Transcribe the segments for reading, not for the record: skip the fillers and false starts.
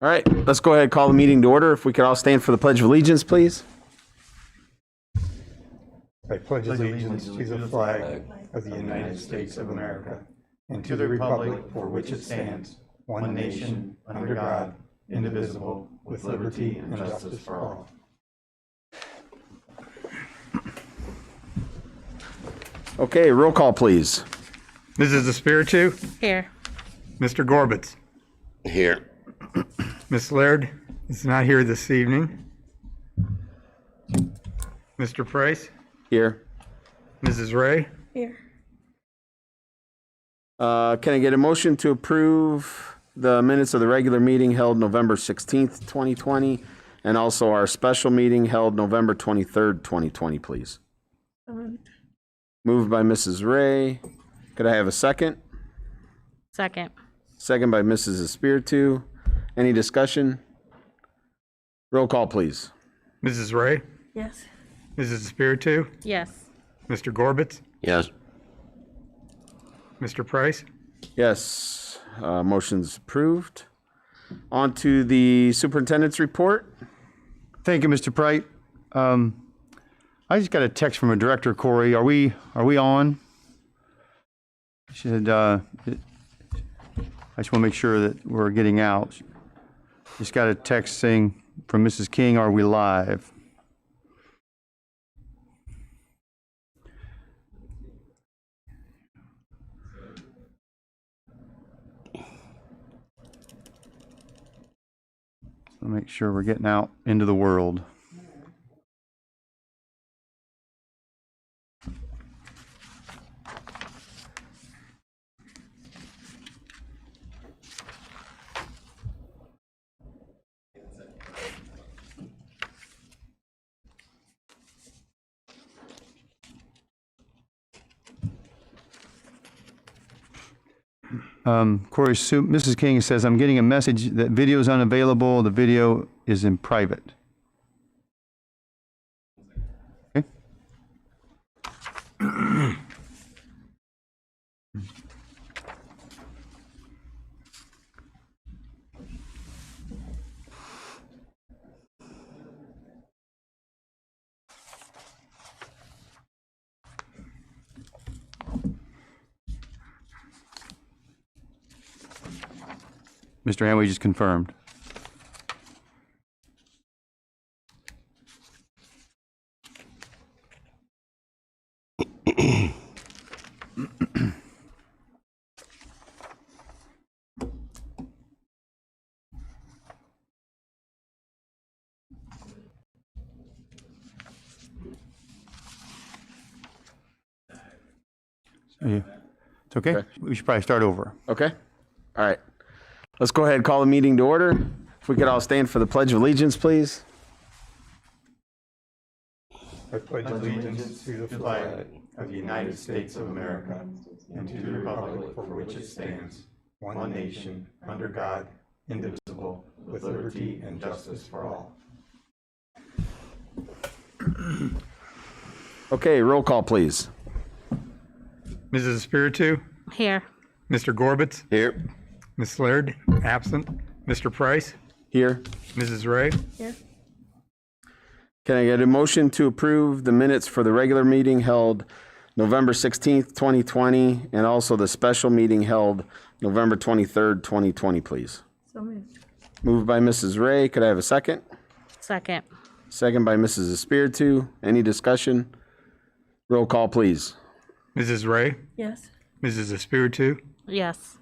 All right, let's go ahead and call the meeting to order. If we could all stand for the Pledge of Allegiance, please. I pledge allegiance to the flag of the United States of America and to the republic for which it stands, one nation, under God, indivisible, with liberty and justice for all. Okay, roll call, please. Mrs. Espiritu? Here. Mr. Gorbitz? Here. Ms. Laird is not here this evening. Mr. Price? Here. Mrs. Ray? Here. Can I get a motion to approve the minutes of the regular meeting held November 16th, 2020, and also our special meeting held November 23rd, 2020, please? Moved by Mrs. Ray. Could I have a second? Second. Second by Mrs. Espiritu. Any discussion? Roll call, please. Mrs. Ray? Yes. Mrs. Espiritu? Yes. Mr. Gorbitz? Yes. Mr. Price? Yes, motion's approved. On to the superintendent's report. Thank you, Mr. Prite. I just got a text from a director, Corey. Are we on? She said, I just want to make sure that we're getting out. Just got a text saying from Mrs. King, are we live? So make sure we're getting out into the world. Corey, Mrs. King says, I'm getting a message that video is unavailable. The video is in private. Okay. Mr. Hanway just confirmed. It's okay? We should probably start over. Okay. All right. Let's go ahead and call the meeting to order. If we could all stand for the Pledge of Allegiance, please. I pledge allegiance to the flag of the United States of America and to the republic for which it stands, one nation, under God, indivisible, with liberty and justice for all. Okay, roll call, please. Mrs. Espiritu? Here. Mr. Gorbitz? Here. Ms. Laird? Absent. Mr. Price? Here. Mrs. Ray? Here. Can I get a motion to approve the minutes for the regular meeting held November 16th, 2020, and also the special meeting held November 23rd, 2020, please? So moved. Moved by Mrs. Ray. Could I have a second? Second. Second by Mrs. Espiritu. Any discussion? Roll call, please. Mrs. Ray? Yes. Mrs. Espiritu? Yes.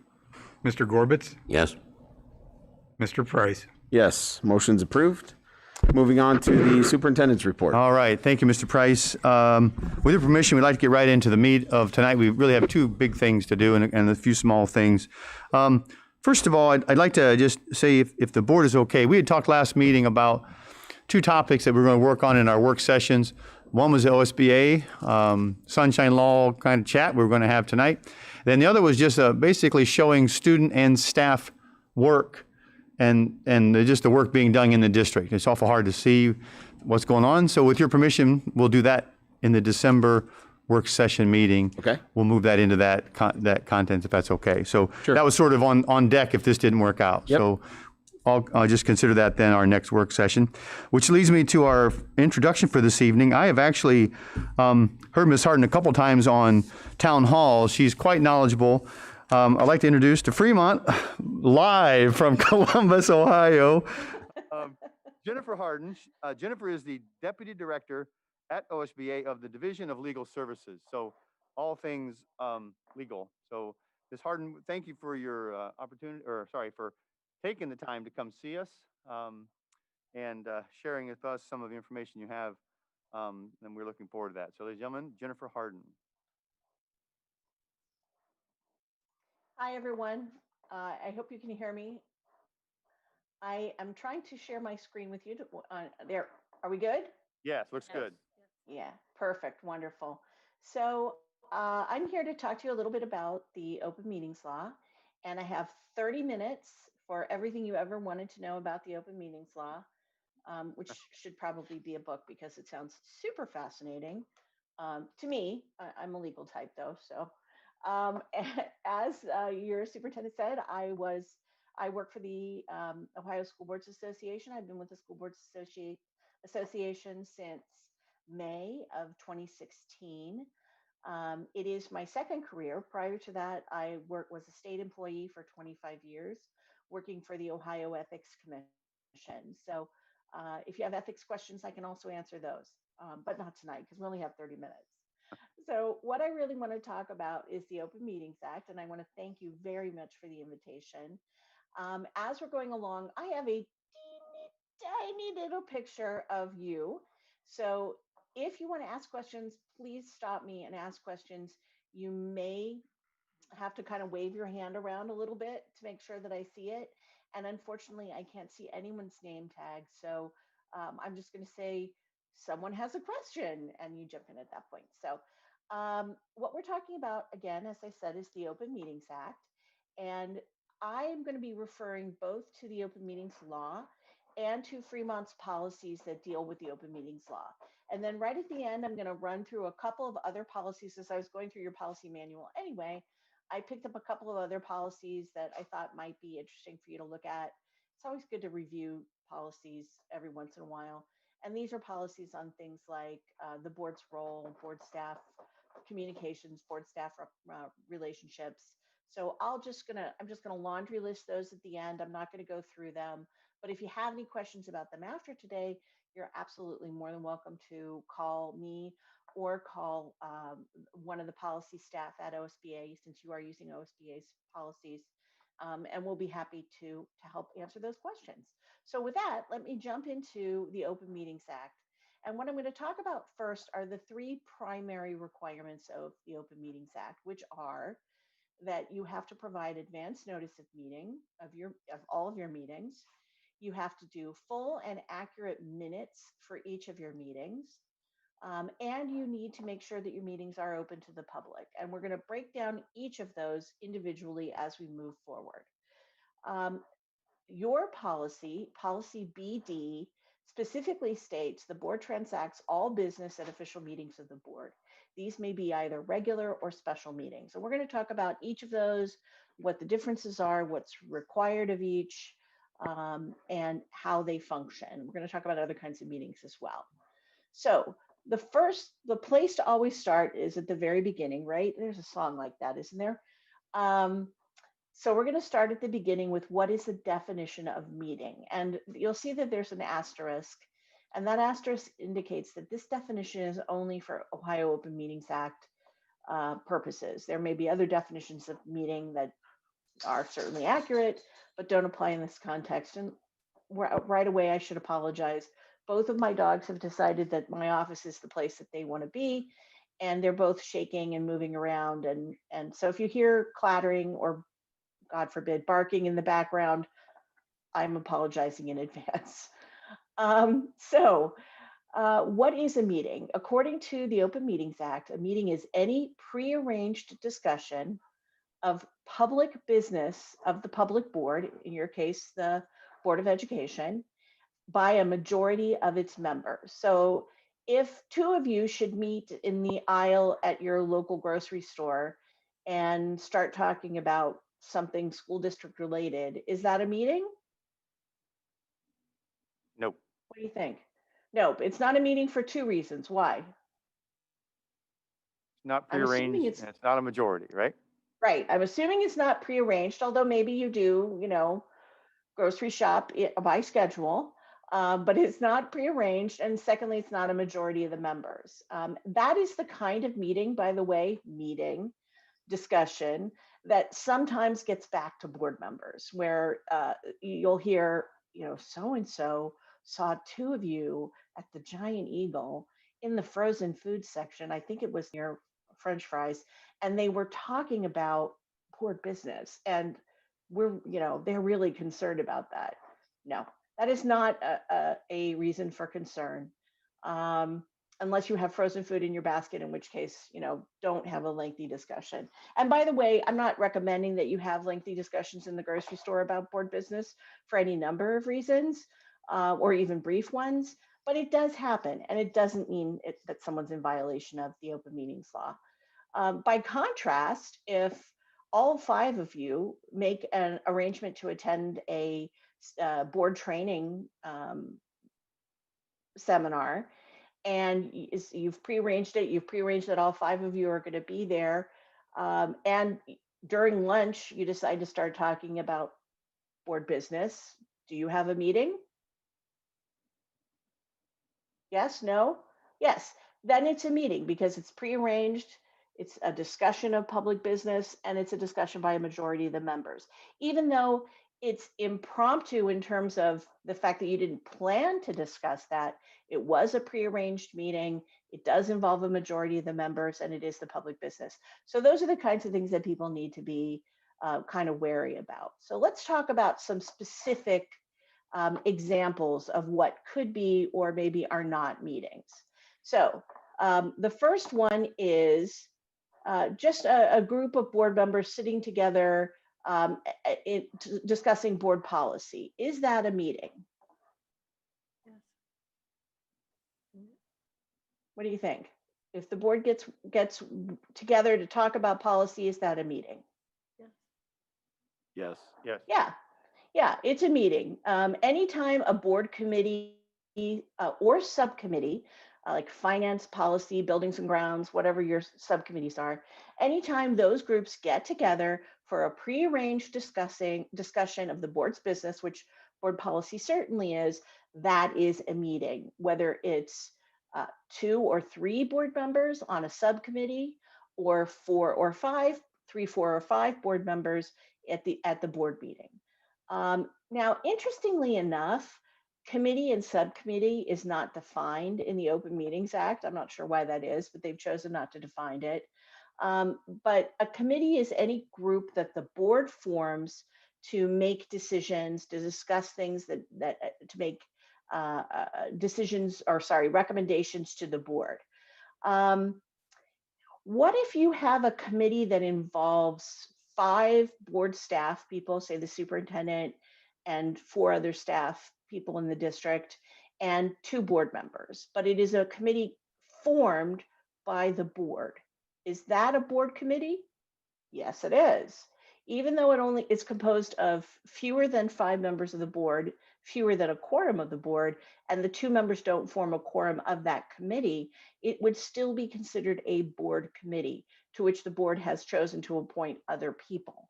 Mr. Gorbitz? Yes. Mr. Price? Yes, motion's approved. Moving on to the superintendent's report. All right, thank you, Mr. Price. With your permission, we'd like to get right into the meat of tonight. We really have two big things to do and a few small things. First of all, I'd like to just say if the board is okay, we had talked last meeting about two topics that we're going to work on in our work sessions. One was the OSBA, Sunshine Law kind of chat we were going to have tonight. Then the other was just basically showing student and staff work and just the work being done in the district. It's awful hard to see what's going on. So with your permission, we'll do that in the December work session meeting. Okay. We'll move that into that content if that's okay. So Sure. That was sort of on deck if this didn't work out. Yep. So I'll just consider that then our next work session, which leads me to our introduction for this evening. I have actually heard Ms. Harden a couple times on town hall. She's quite knowledgeable. I'd like to introduce to Fremont, live from Columbus, Ohio, Jennifer Harden. Jennifer is the Deputy Director at OSBA of the Division of Legal Services. So all things legal. So Ms. Harden, thank you for your for taking the time to come see us and sharing with us some of the information you have. And we're looking forward to that. So ladies and gentlemen, Jennifer Harden. Hi, everyone. I hope you can hear me. I am trying to share my screen with you. There, are we good? Yes, looks good. Yeah, perfect, wonderful. So I'm here to talk to you a little bit about the open meetings law, and I have 30 minutes for everything you ever wanted to know about the open meetings law, which should probably be a book because it sounds super fascinating. To me, I'm a legal type though, so as your superintendent said, I work for the Ohio School Boards Association. I've been with the School Boards Association since May of 2016. It is my second career. Prior to that, I was a state employee for 25 years, working for the Ohio Ethics Commission. So if you have ethics questions, I can also answer those, but not tonight because we only have 30 minutes. So what I really want to talk about is the Open Meetings Act, and I want to thank you very much for the invitation. As we're going along, I have a tiny little picture of you. So if you want to ask questions, please stop me and ask questions. You may have to kind of wave your hand around a little bit to make sure that I see it. And unfortunately, I can't see anyone's name tag. So I'm just going to say, someone has a question, and you jump in at that point. So what we're talking about, again, as I said, is the Open Meetings Act. And I'm going to be referring both to the Open Meetings Law and to Fremont's policies that deal with the Open Meetings Law. And then right at the end, I'm going to run through a couple of other policies. As I was going through your policy manual anyway, I picked up a couple of other policies that I thought might be interesting for you to look at. It's always good to review policies every once in a while. And these are policies on things like the board's role, board staff communications, board staff relationships. So I'm just gonna laundry list those at the end. I'm not gonna go through them, but if you have any questions about them after today, you're absolutely more than welcome to call me or call one of the policy staff at OSBA, since you are using OSBA's policies, and we'll be happy to help answer those questions. So with that, let me jump into the Open Meetings Act. And what I'm going to talk about first are the three primary requirements of the Open Meetings Act, which are that you have to provide advance notice of meeting of all of your meetings. You have to do full and accurate minutes for each of your meetings. And you need to make sure that your meetings are open to the public. And we're going to break down each of those individually as we move forward. Your policy BD, specifically states the board transacts all business at official meetings of the board. These may be either regular or special meetings. So we're going to talk about each of those, what the differences are, what's required of each, and how they function. We're going to talk about other kinds of meetings as well. So the place to always start is at the very beginning, right? There's a song like that, isn't there? So we're going to start at the beginning with what is the definition of meeting. And you'll see that there's an asterisk, and that asterisk indicates that this definition is only for Ohio Open Meetings Act purposes. There may be other definitions of meeting that are certainly accurate, but don't apply in this context. And right away, I should apologize. Both of my dogs have decided that my office is the place that they want to be, and they're both shaking and moving around. And so if you hear clattering or, God forbid, barking in the background, I'm apologizing in advance. What is a meeting? According to the Open Meetings Act, a meeting is any prearranged discussion of public business of the public board, in your case, the Board of Education, by a majority of its members. So if two of you should meet in the aisle at your local grocery store and start talking about something school district related, is that a meeting? What do you think? No, it's not a meeting for two reasons. Why? Not I'm assuming prearranged, it's and it's not a majority, right? right. I'm assuming it's not prearranged, although maybe you do, grocery shop by schedule, but it's not prearranged. And secondly, it's not a majority of the members. That is the kind of meeting, by the way, discussion that sometimes gets back to board members where you'll hear, so and so saw two of you at the Giant Eagle in the frozen food section. I think it was near French fries. And they were talking about board business. And they're really concerned about that. No, that is not a reason for concern. Um, Unless you have frozen food in your basket, in which case, don't have a lengthy discussion. And by the way, I'm not recommending that you have lengthy discussions in the grocery store about board business for any number of reasons, or even brief ones, but it does happen. And it doesn't mean that someone's in violation of the open meetings law. By contrast, if all five of you make an arrangement to attend a board training seminar, and you've prearranged it, that all five of you are going to be there, and during lunch you decide to start talking about board business, do you have a meeting? Yes, no? Yes, then it's a meeting because it's prearranged, it's a discussion of public business, and it's a discussion by a majority of the members. Even though it's impromptu in terms of the fact that you didn't plan to discuss that, it was a prearranged meeting, it does involve a majority of the members, and it is the public business. So those are the kinds of things that people need to be kind of wary about. So let's talk about some specific examples of what could be or maybe are not meetings. So the first one is just a group of board members sitting together discussing board policy. Is that a meeting? What do you think? If the board gets together to talk about policy, is that a meeting? Yes. Yes. Yeah, it's a meeting. Anytime a board committee or subcommittee, like finance, policy, buildings and grounds, whatever your subcommittees are, anytime those groups get together for a prearranged discussion of the board's business, which board policy certainly is, that is a meeting, whether it's 2 or 3 board members on a subcommittee, or 4 or 5, 3, 4 or 5 board members at the board meeting. Now, interestingly enough, committee and subcommittee is not defined in the Open Meetings Act. I'm not sure why that is, but they've chosen not to define it. But a committee is any group that the board forms to make decisions, to discuss things to make recommendations to the board. What if you have a committee that involves 5 board staff people, say the superintendent and 4 other staff people in the district, and 2 board members, but it is a committee formed by the board? Is that a board committee? Yes, it is. Even though it's composed of fewer than 5 members of the board, fewer than a quorum of the board, and the 2 members don't form a quorum of that committee, it would still be considered a board committee to which the board has chosen to appoint other people.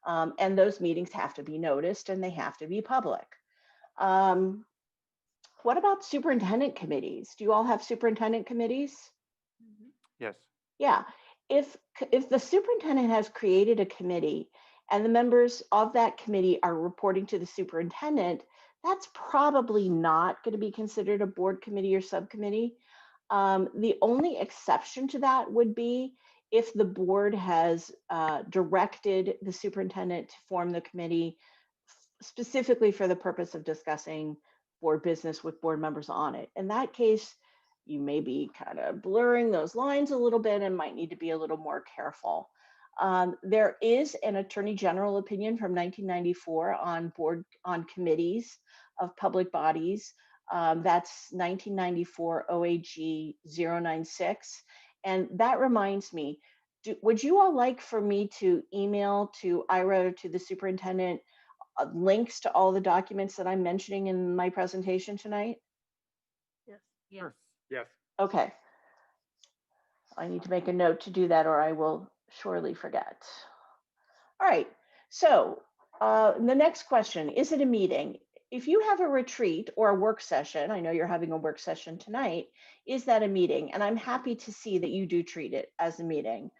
And those meetings have to be noticed and they have to be public. What about superintendent committees? Do you all have superintendent committees? Yes. Yeah, if the superintendent has created a committee and the members of that committee are reporting to the superintendent, that's probably not going to be considered a board committee or subcommittee. The only exception to that would be if the board has directed the superintendent to form the committee specifically for the purpose of discussing board business with board members on it. In that case, you may be kind of blurring those lines a little bit and might need to be a little more careful. There is an Attorney General opinion from 1994 on committees of public bodies. That's 1994 OAG 096. And that reminds me, would you all like for me to email to Ira, to the superintendent, links to all the documents that I'm mentioning in my presentation tonight? Yes. Yes. Okay. I need to make a note to do that or I will surely forget. All right. So the next question, is it a meeting? If you have a retreat or a work session, I know you're having a work session tonight, is that a meeting? And I'm happy to see that you do treat it as a meeting.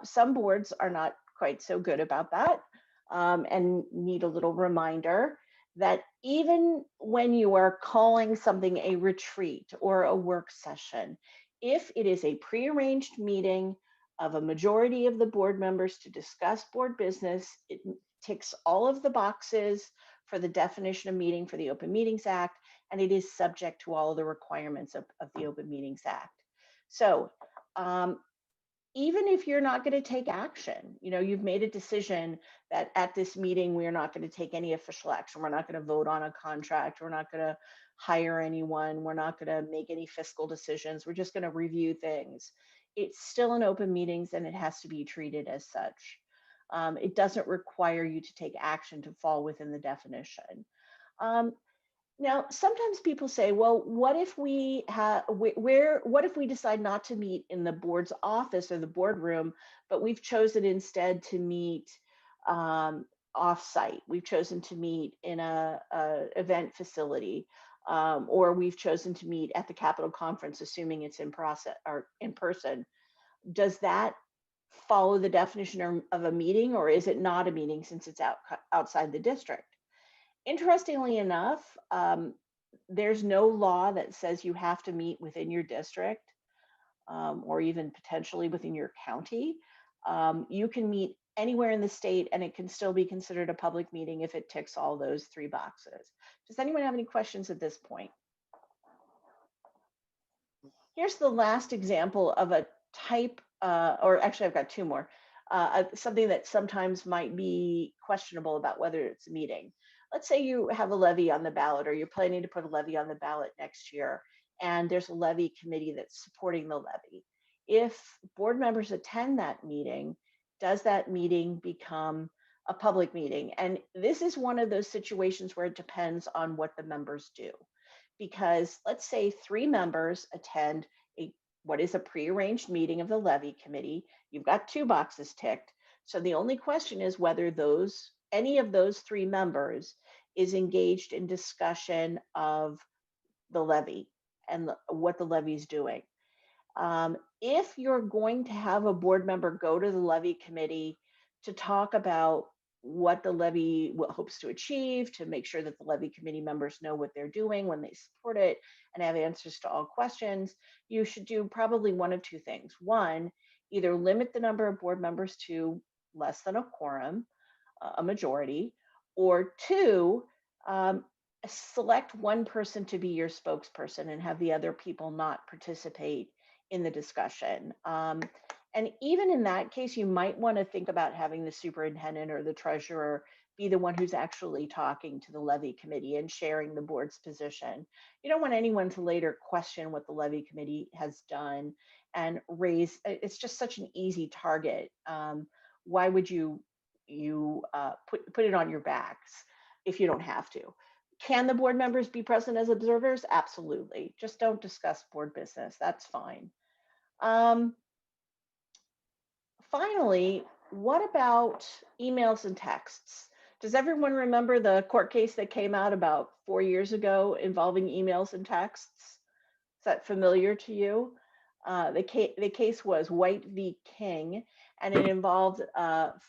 Some boards are not quite so good about that and need a little reminder that even when you are calling something a retreat or a work session, if it is a prearranged meeting of a majority of the board members to discuss board business, it ticks all of the boxes for the definition of meeting for the Open Meetings Act, and it is subject to all of the requirements of the Open Meetings Act. So even if you're not going to take action, you've made a decision that at this meeting, we're not going to take any official action. We're not going to vote on a contract. We're not going to hire anyone. We're not going to make any fiscal decisions. We're just going to review things. It's still an open meetings and it has to be treated as such. It doesn't require you to take action to fall within the definition. Now, sometimes people say, well, what if we what if we decide not to meet in the board's office or the boardroom, but we've chosen instead to meet off-site? We've chosen to meet in a event facility, or we've chosen to meet at the Capitol Conference, assuming it's in process or in person. Does that follow the definition of a meeting, or is it not a meeting since it's outside the district? Interestingly enough, there's no law that says you have to meet within your district or even potentially within your county. You can meet anywhere in the state and it can still be considered a public meeting if it ticks all those three boxes. Does anyone have any questions at this point? Here's the last example of a type, or actually I've got two more, something that sometimes might be questionable about whether it's a meeting. Let's say you have a levy on the ballot or you're planning to put a levy on the ballot next year and there's a levy committee that's supporting the levy. If board members attend that meeting, does that meeting become a public meeting? And this is one of those situations where it depends on what the members do. Because let's say 3 members attend what is a prearranged meeting of the levy committee. You've got 2 boxes ticked. So the only question is whether any of those 3 members is engaged in discussion of the levy and what the levy is doing. If you're going to have a board member go to the levy committee to talk about what the levy hopes to achieve, to make sure that the levy committee members know what they're doing when they support it and have answers to all questions, you should do probably one of 2 things. One, either limit the number of board members to less than a quorum, a majority, or 2, select one person to be your spokesperson and have the other people not participate in the discussion. And even in that case, you might want to think about having the superintendent or the treasurer be the one who's actually talking to the levy committee and sharing the board's position. You don't want anyone to later question what the levy committee has done and it's just such an easy target. Why would you put it on your backs if you don't have to? Can the board members be present as observers? Absolutely. Just don't discuss board business. That's fine. Finally, what about emails and texts? Does everyone remember the court case that came out about 4 years ago involving emails and texts? Is that familiar to you? The case was White v. King, and it involved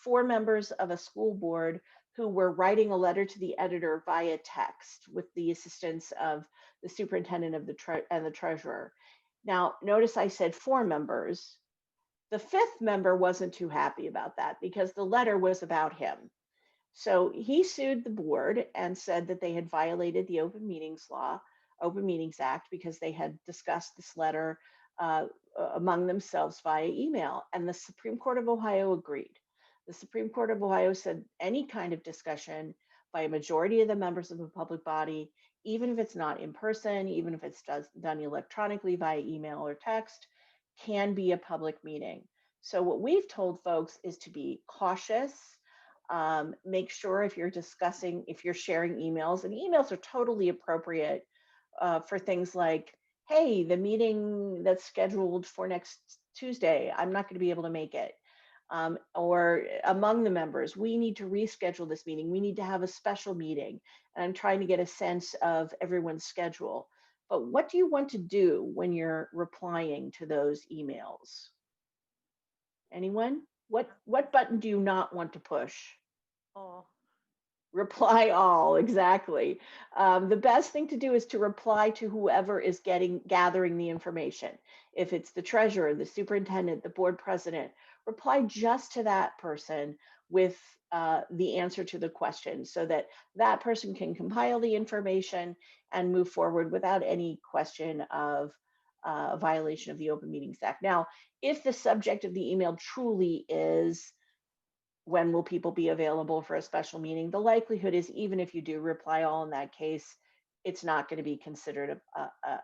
4 members of a school board who were writing a letter to the editor via text with the assistance of the superintendent of and the treasurer. Now, notice I said 4 members. The 5th member wasn't too happy about that because the letter was about him. So he sued the board and said that they had violated the Open Meetings Act, because they had discussed this letter among themselves via email. And the Supreme Court of Ohio agreed. The Supreme Court of Ohio said any kind of discussion by a majority of the members of a public body, even if it's not in person, even if it's done electronically via email or text, can be a public meeting. So what we've told folks is to be cautious. Make sure if you're sharing emails, and emails are totally appropriate for things like hey, the meeting that's scheduled for next Tuesday, I'm not going to be able to make it. Or among the members, we need to reschedule this meeting. We need to have a special meeting. And I'm trying to get a sense of everyone's schedule. But what do you want to do when you're replying to those emails? Anyone? What button do you not want to push? Oh. Reply all, exactly. The best thing to do is to reply to whoever is gathering the information. If it's the treasurer, the superintendent, the board president, reply just to that person with the answer to the question so that that person can compile the information and move forward without any question of violation of the Open Meetings Act. Now, if the subject of the email truly is when will people be available for a special meeting, the likelihood is even if you do reply all in that case, it's not going to be considered a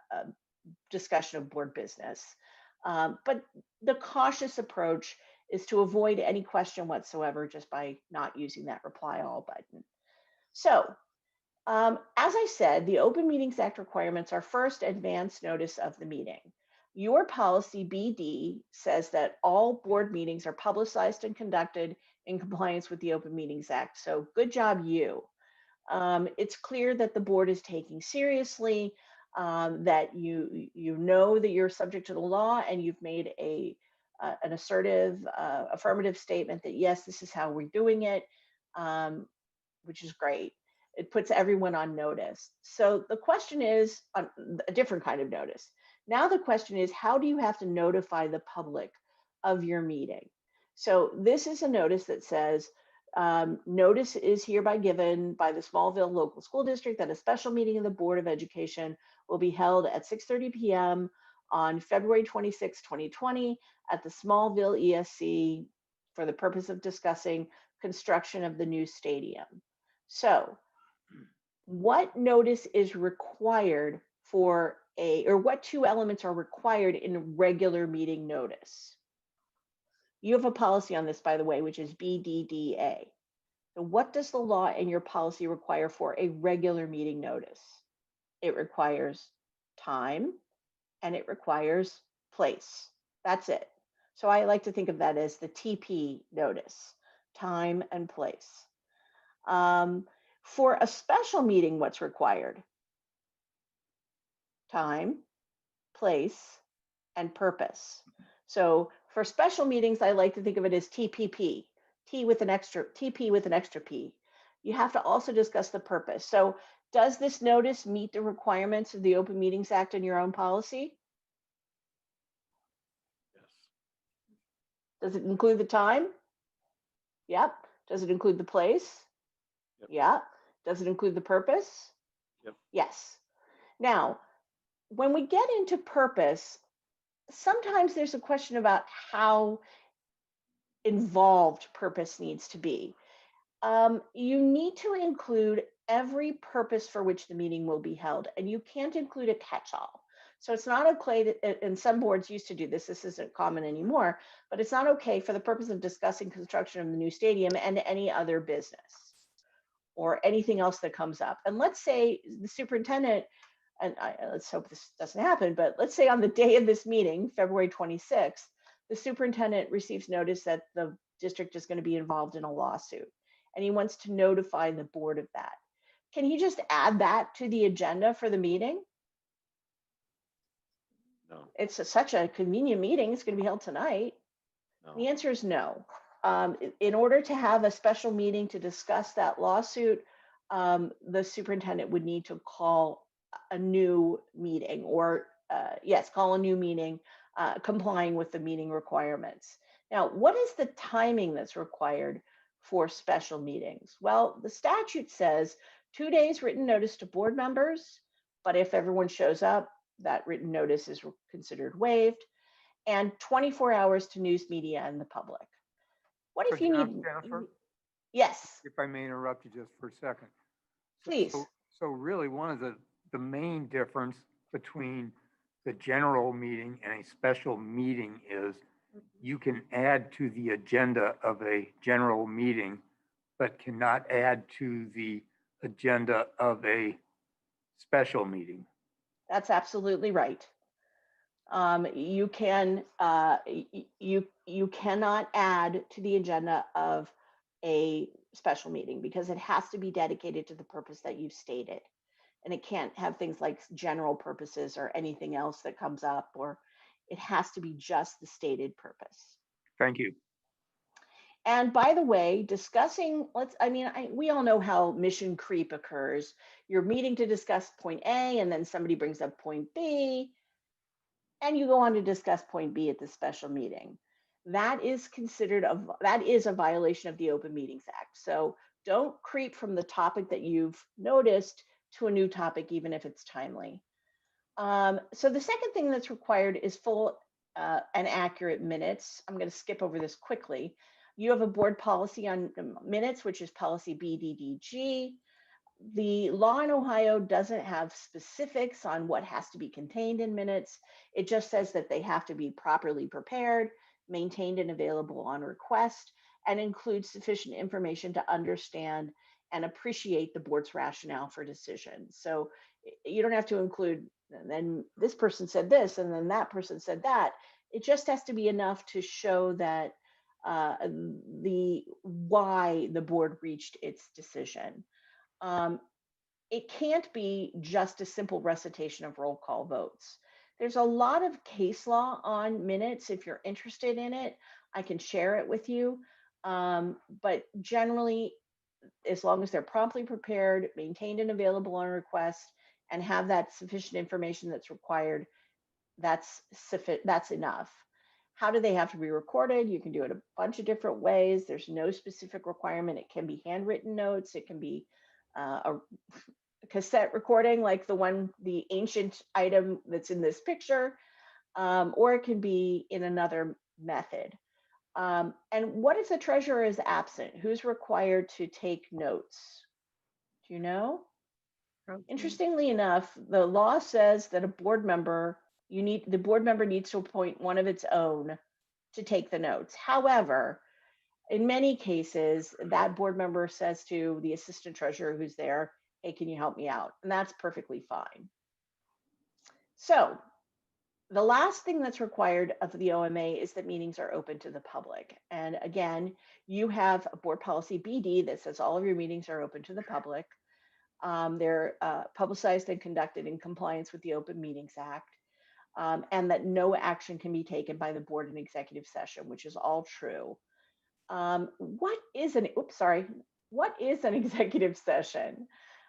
discussion of board business. But the cautious approach is to avoid any question whatsoever just by not using that reply all button. So as I said, the Open Meetings Act requirements are first advance notice of the meeting. Your policy BD says that all board meetings are publicized and conducted in compliance with the Open Meetings Act. So good job, you. It's clear that the board is taking seriously, that you know that you're subject to the law, and you've made an assertive, affirmative statement that yes, this is how we're doing it, which is great. It puts everyone on notice. So the question is on a different kind of notice. Now the question is, how do you have to notify the public of your meeting? So this is a notice that says, notice is hereby given by the Smallville Local School District that a special meeting of the Board of Education will be held at 6:30 p.m. on February 26, 2020 at the Smallville ESC for the purpose of discussing construction of the new stadium. So what notice is required for or what two elements are required in a regular meeting notice? You have a policy on this, by the way, which is BDDA. So what does the law and your policy require for a regular meeting notice? It requires time and it requires place. That's it. So I like to think of that as the TP notice, time and place. For a special meeting, what's required? Time, place, and purpose. So for special meetings, I like to think of it as TPP, TP with an extra P. You have to also discuss the purpose. So does this notice meet the requirements of the Open Meetings Act and your own policy? Yes. Does it include the time? Yep. Does it include the place? Yep. Yeah. Does it include the purpose? Yep. Yes. Now, when we get into purpose, sometimes there's a question about how involved purpose needs to be. You need to include every purpose for which the meeting will be held, and you can't include a catch-all. So it's not okay, and some boards used to do this, this isn't common anymore, but it's not okay for the purpose of discussing construction of the new stadium and any other business or anything else that comes up. And let's say the superintendent, and let's hope this doesn't happen, but let's say on the day of this meeting, February 26th, the superintendent receives notice that the district is going to be involved in a lawsuit, and he wants to notify the board of that. Can he just add that to the agenda for the meeting? No. It's such a convenient meeting. It's going to be held tonight. No. The answer is no. In order to have a special meeting to discuss that lawsuit, the superintendent would need to call a new meeting, or yes, call a new meeting, complying with the meeting requirements. Now, what is the timing that's required for special meetings? Well, the statute says 2 days written notice to board members, but if everyone shows up, that written notice is considered waived, and 24 hours to news media and the public. What if you need? Jennifer, Yes, if I may interrupt you just for a second. please. So really one of the main difference between the general meeting and a special meeting is you can add to the agenda of a general meeting, but cannot add to the agenda of a special meeting. That's absolutely right. You can, you cannot add to the agenda of a special meeting because it has to be dedicated to the purpose that you've stated. And it can't have things like general purposes or anything else that comes up, or it has to be just the stated purpose. Thank you. And by the way, discussing, we all know how mission creep occurs. You're meeting to discuss point A, and then somebody brings up point B, and you go on to discuss point B at the special meeting. That is a violation of the Open Meetings Act. So don't creep from the topic that you've noticed to a new topic, even if it's timely. So the second thing that's required is full and accurate minutes. I'm going to skip over this quickly. You have a board policy on minutes, which is policy BDDG. The law in Ohio doesn't have specifics on what has to be contained in minutes. It just says that they have to be properly prepared, maintained and available on request, and include sufficient information to understand and appreciate the board's rationale for decisions. So you don't have to include, and then this person said this, and then that person said that. It just has to be enough to show that why the board reached its decision. It can't be just a simple recitation of roll call votes. There's a lot of case law on minutes. If you're interested in it, I can share it with you. But generally, as long as they're promptly prepared, maintained and available on request, and have that sufficient information that's required, that's enough. How do they have to be recorded? You can do it a bunch of different ways. There's no specific requirement. It can be handwritten notes. It can be a cassette recording like the ancient item that's in this picture, or it can be in another method. And what if the treasurer is absent? Who's required to take notes? Do you know? Interestingly enough, the law says that the board member needs to appoint one of its own to take the notes. However, in many cases, that board member says to the assistant treasurer who's there, hey, can you help me out? And that's perfectly fine. So the last thing that's required of the OMA is that meetings are open to the public. And again, you have a board policy BD that says all of your meetings are open to the public. They're publicized and conducted in compliance with the Open Meetings Act, and that no action can be taken by the board in executive session, which is all true. What is an executive session?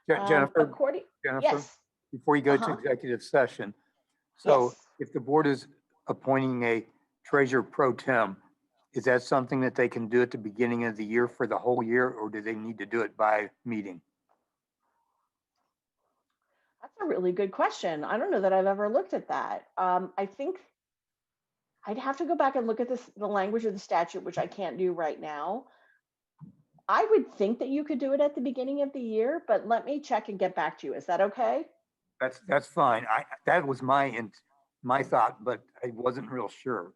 Jennifer, Yes, before you go to Uh-huh. executive session, so yes. if the board is appointing a treasurer pro tem, is that something that they can do at the beginning of the year for the whole year, or do they need to do it by meeting? That's a really good question. I don't know that I've ever looked at that. I think I'd have to go back and look at the language of the statute, which I can't do right now. I would think that you could do it at the beginning of the year, but let me check and get back to you. Is that okay? That's fine. That was my thought, but I wasn't real sure.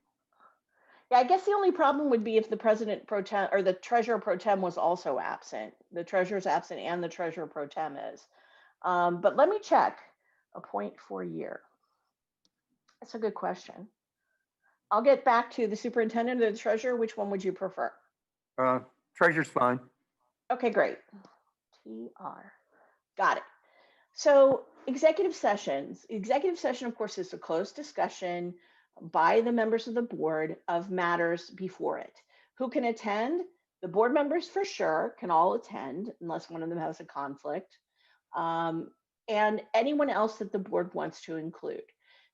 Yeah, I guess the only problem would be if the president pro tem or the treasurer pro tem was also absent. The treasurer's absent and the treasurer pro tem is. But let me check. A point for year. That's a good question. I'll get back to the superintendent or the treasurer. Which one would you prefer? Treasurer's fine. Okay, great. TR. Got it. So executive sessions. Executive session, of course, is a closed discussion by the members of the board of matters before it. Who can attend? The board members for sure can all attend unless one of them has a conflict. And anyone else that the board wants to include.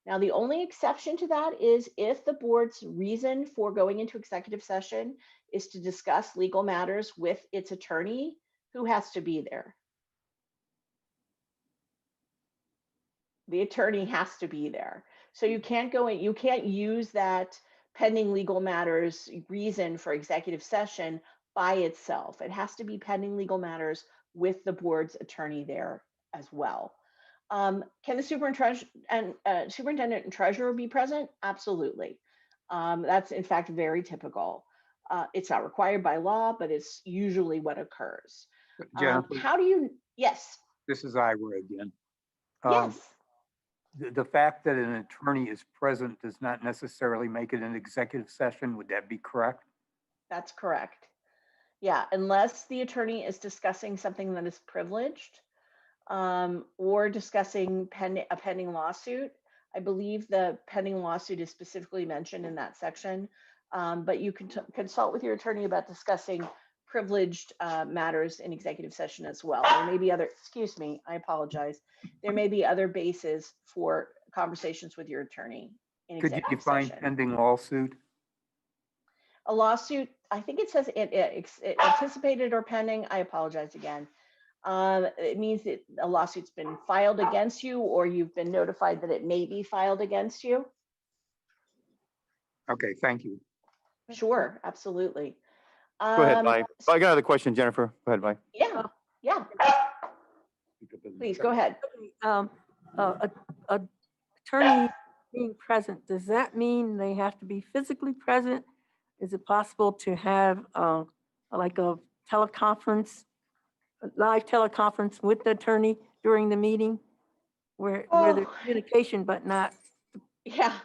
Now, the only exception to that is if the board's reason for going into executive session is to discuss legal matters with its attorney, who has to be there? The attorney has to be there. So you can't go in, you can't use that pending legal matters reason for executive session by itself. It has to be pending legal matters with the board's attorney there as well. Can the superintendent and treasurer be present? Absolutely. That's in fact very typical. It's not required by law, but it's usually what occurs. Jennifer, How do you, yes, this is Ira again. yes. the fact that an attorney is present does not necessarily make it an executive session. Would that be correct? That's correct. Yeah, unless the attorney is discussing something that is privileged, or discussing a pending lawsuit. I believe the pending lawsuit is specifically mentioned in that section. But you can consult with your attorney about discussing privileged matters in executive session as well. There may be other, excuse me, I apologize. There may be other bases for conversations with your attorney in Could you executive define session. pending lawsuit? A lawsuit, I think it says it anticipated or pending. I apologize again. It means that a lawsuit's been filed against you, or you've been notified that it may be filed against you. Okay, thank you. Sure, absolutely. Go ahead, Vi. I got another question, Jennifer. Go ahead, Vi. Yeah, yeah, please go ahead. Um, a attorney being present, does that mean they have to be physically present? Is it possible to have like a teleconference, a live teleconference with the attorney during the meeting? Where there's Oh. communication, but not Yeah,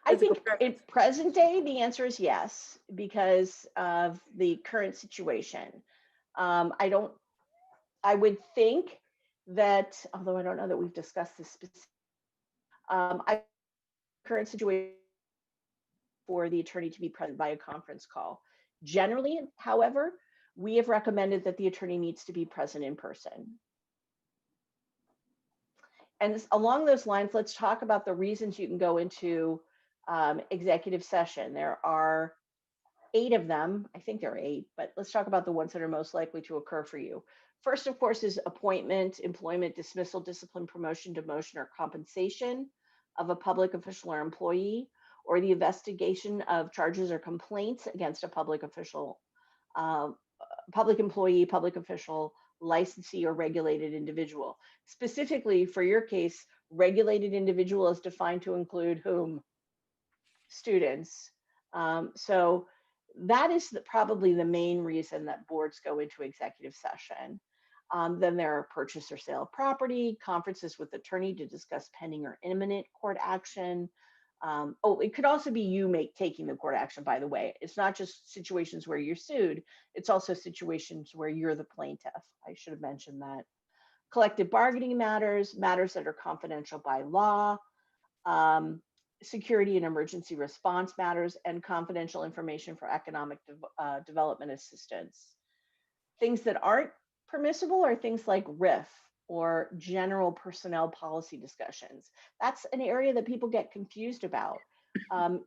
I physical think presence? in present day, the answer is yes, because of the current situation. I would think that, although I don't know that we've discussed this specific, current situation for the attorney to be present by a conference call. Generally, however, we have recommended that the attorney needs to be present in person. And along those lines, let's talk about the reasons you can go into executive session. There are 8 of them. I think there are 8, but let's talk about the ones that are most likely to occur for you. First, of course, is appointment, employment, dismissal, discipline, promotion, demotion, or compensation of a public official or employee, or the investigation of charges or complaints against a public official, public employee, public official, licensee, or regulated individual. Specifically for your case, regulated individual is defined to include whom? Students. So that is probably the main reason that boards go into executive session. Then there are purchase or sale of property, conferences with attorney to discuss pending or imminent court action. It could also be you taking the court action, by the way. It's not just situations where you're sued. It's also situations where you're the plaintiff. I should have mentioned that. Collective bargaining matters, matters that are confidential by law, security and emergency response matters, and confidential information for economic development assistance. Things that aren't permissible are things like RIF or general personnel policy discussions. That's an area that people get confused about.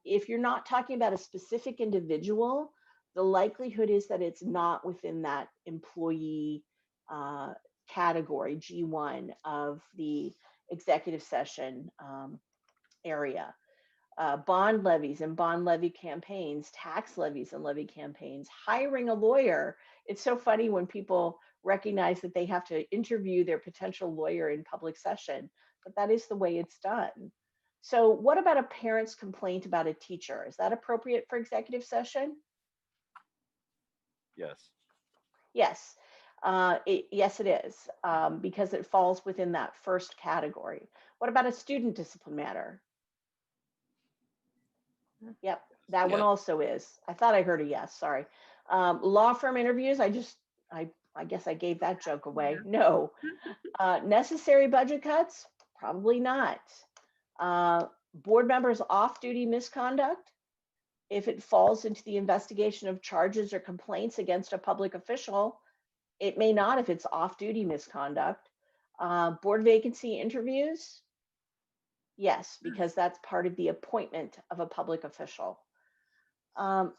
If you're not talking about a specific individual, the likelihood is that it's not within that employee category, G1 of the executive session area. Bond levies and bond levy campaigns, tax levies and levy campaigns, hiring a lawyer. It's so funny when people recognize that they have to interview their potential lawyer in public session, but that is the way it's done. So what about a parent's complaint about a teacher? Is that appropriate for executive session? Yes. Yes. Yes, it is, because it falls within that first category. What about a student discipline matter? Yep, that one also is. I thought I heard a yes, sorry. Law firm interviews, I guess I gave that joke away. No. Necessary budget cuts? Probably not. Board members off-duty misconduct? If it falls into the investigation of charges or complaints against a public official, it may not if it's off-duty misconduct. Board vacancy interviews? Yes, because that's part of the appointment of a public official. What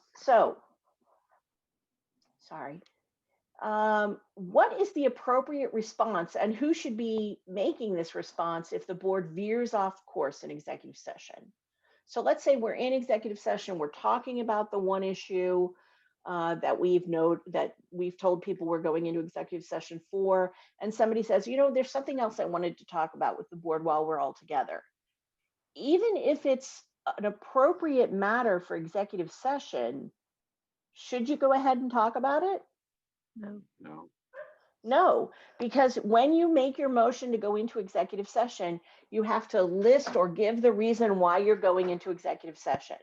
is the appropriate response and who should be making this response if the board veers off course in executive session? So let's say we're in executive session, we're talking about the one issue that we've told people we're going into executive session for, and somebody says, there's something else I wanted to talk about with the board while we're all together. Even if it's an appropriate matter for executive session, should you go ahead and talk about it? No. No. No, because when you make your motion to go into executive session, you have to list or give the reason why you're going into executive session.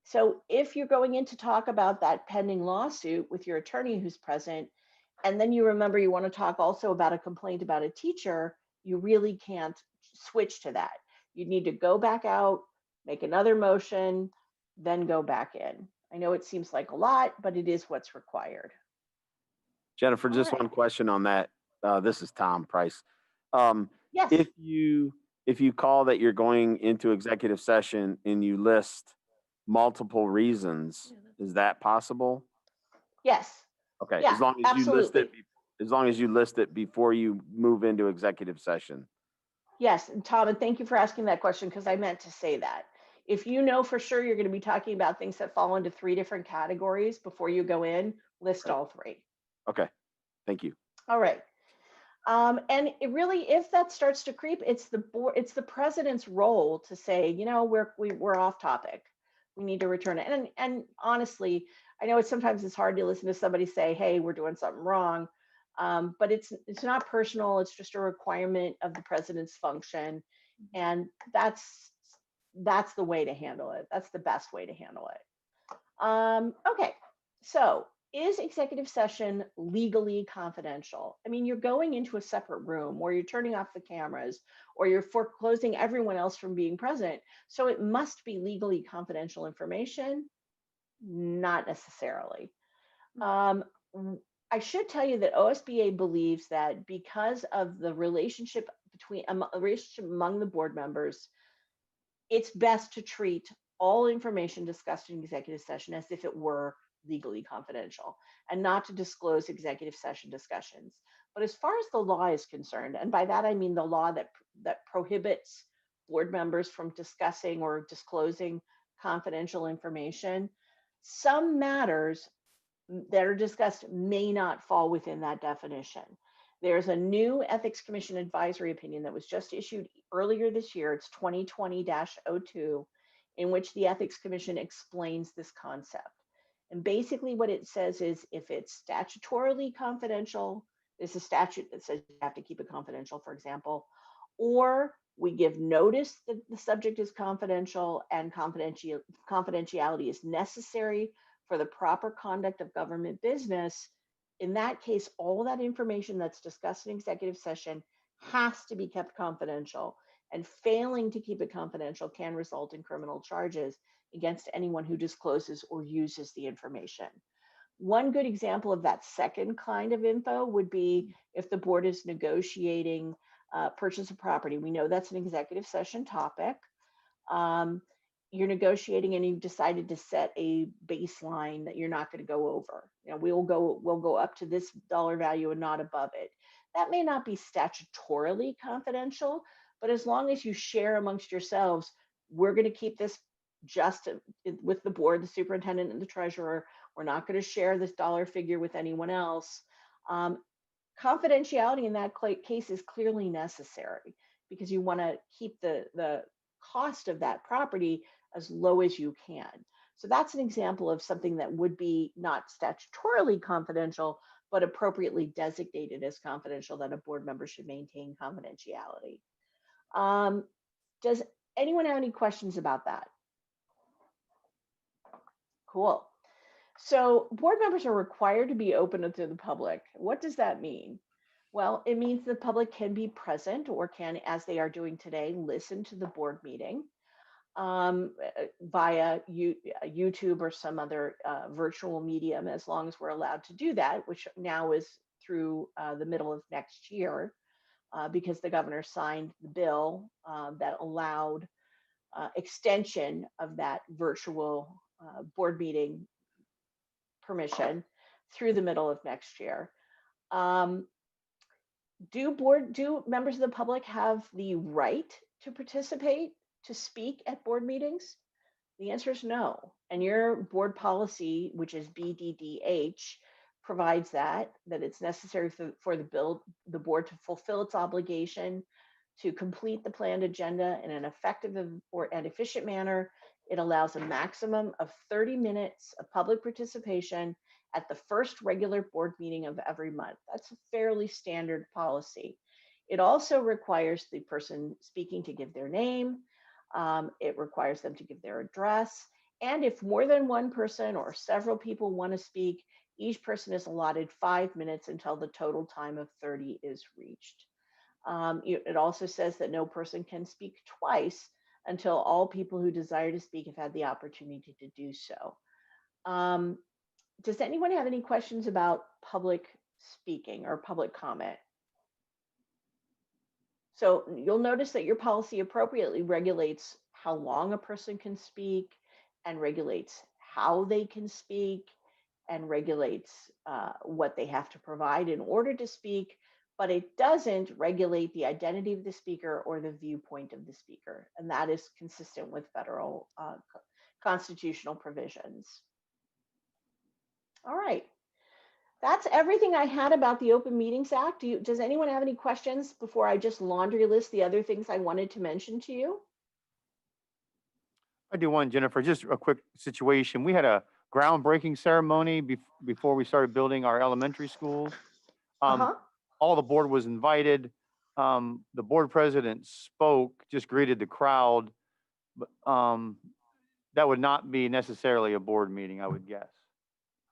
So if you're going in to talk about that pending lawsuit with your attorney who's present, and then you remember you want to talk also about a complaint about a teacher, you really can't switch to that. You need to go back out, make another motion, then go back in. I know it seems like a lot, but it is what's required. Jennifer, All just right. one question on that. This is Tom Price. Um, Yes. if you call that you're going into executive session and you list multiple reasons, is that possible? Yes. Okay, Yeah, as long as you list absolutely. it, as long as you list it before you move into executive session. Yes, and Tom, and thank you for asking that question because I meant to say that. If you know for sure you're going to be talking about things that fall into 3 different categories before you go in, list Right. all 3. Okay, thank you. All right. And it really, if that starts to creep, it's the board, it's the president's role to say, you know, we're off topic. We need to return it. And honestly, I know it's hard to listen to somebody say, hey, we're doing something wrong. But it's not personal. It's just a requirement of the president's function, and that's the way to handle it. That's the best way to handle it. Okay, so is executive session legally confidential? I mean, you're going into a separate room, or you're turning off the cameras, or you're foreclosing everyone else from being present. So it must be legally confidential information? Not necessarily. Um, I should tell you that OSBA believes that because of the relationship relationship among the board members, it's best to treat all information discussed in executive session as if it were legally confidential and not to disclose executive session discussions. But as far as the law is concerned, and by that I mean the law that prohibits board members from discussing or disclosing confidential information, some matters that are discussed may not fall within that definition. There's a new Ethics Commission advisory opinion that was just issued earlier this year. It's 2020-02, in which the Ethics Commission explains this concept. And basically what it says is if it's statutorily confidential, there's a statute that says you have to keep it confidential, for example, or we give notice that the subject is confidential and confidentiality is necessary for the proper conduct of government business. In that case, all that information that's discussed in executive session has to be kept confidential, and failing to keep it confidential can result in criminal charges against anyone who discloses or uses the information. One good example of that second kind of info would be if the board is negotiating purchase of property. We know that's an executive session topic. You're negotiating and you've decided to set a baseline that you're not going to go over. You know, we'll go up to this dollar value and not above it. That may not be statutorily confidential, but as long as you share amongst yourselves, we're going to keep this just with the board, the superintendent and the treasurer. We're not going to share this dollar figure with anyone else. Confidentiality in that case is clearly necessary because you want to keep the cost of that property as low as you can. So that's an example of something that would be not statutorily confidential, but appropriately designated as confidential, that a board member should maintain confidentiality. Does anyone have any questions about that? Cool. So board members are required to be open to the public. What does that mean? Well, it means the public can be present or can, as they are doing today, listen to the board meeting via YouTube or some other virtual medium, as long as we're allowed to do that, which now is through the middle of next year, because the governor signed the bill that allowed extension of that virtual board meeting permission through the middle of next year. Do members of the public have the right to participate, to speak at board meetings? The answer is no. And your board policy, which is BDDH, provides that it's necessary for the board to fulfill its obligation to complete the planned agenda in an effective and efficient manner. It allows a maximum of 30 minutes of public participation at the first regular board meeting of every month. That's a fairly standard policy. It also requires the person speaking to give their name. It requires them to give their address. And if more than one person or several people want to speak, each person is allotted 5 minutes until the total time of 30 is reached. It also says that no person can speak twice until all people who desire to speak have had the opportunity to do so. Does anyone have any questions about public speaking or public comment? So you'll notice that your policy appropriately regulates how long a person can speak and regulates how they can speak and regulates what they have to provide in order to speak, but it doesn't regulate the identity of the speaker or the viewpoint of the speaker. And that is consistent with federal constitutional provisions. All right. That's everything I had about the Open Meetings Act. Does anyone have any questions before I just laundry list the other things I wanted to mention to you? I do one, Jennifer, just a quick situation. We had a groundbreaking ceremony before we started building our elementary schools. All the board was invited. The board president spoke, just greeted the crowd. But that would not be necessarily a board meeting, I would guess.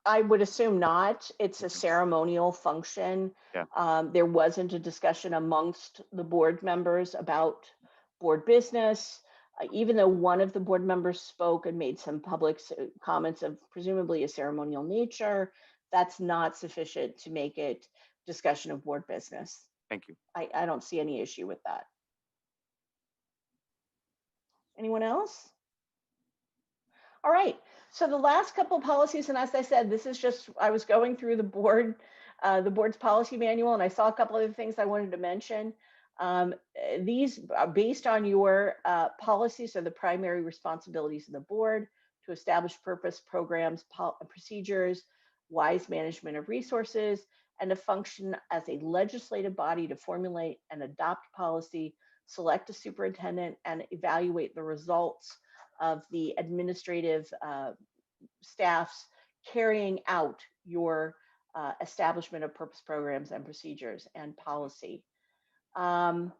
I would assume not. It's a ceremonial function. Yeah. There wasn't a discussion amongst the board members about board business. Even though one of the board members spoke and made some public comments of presumably a ceremonial nature, that's not sufficient to make it discussion of board business. Thank you. I don't see any issue with that. Anyone else? All right. So the last couple of policies, and as I said, this is just, I was going through the board's policy manual, and I saw a couple other things I wanted to mention. These are based on your policies are the primary responsibilities of the board to establish purpose, programs, procedures, wise management of resources, and to function as a legislative body to formulate and adopt policy, select a superintendent, and evaluate the results of the administrative staffs carrying out your establishment of purpose, programs, and procedures and policy. The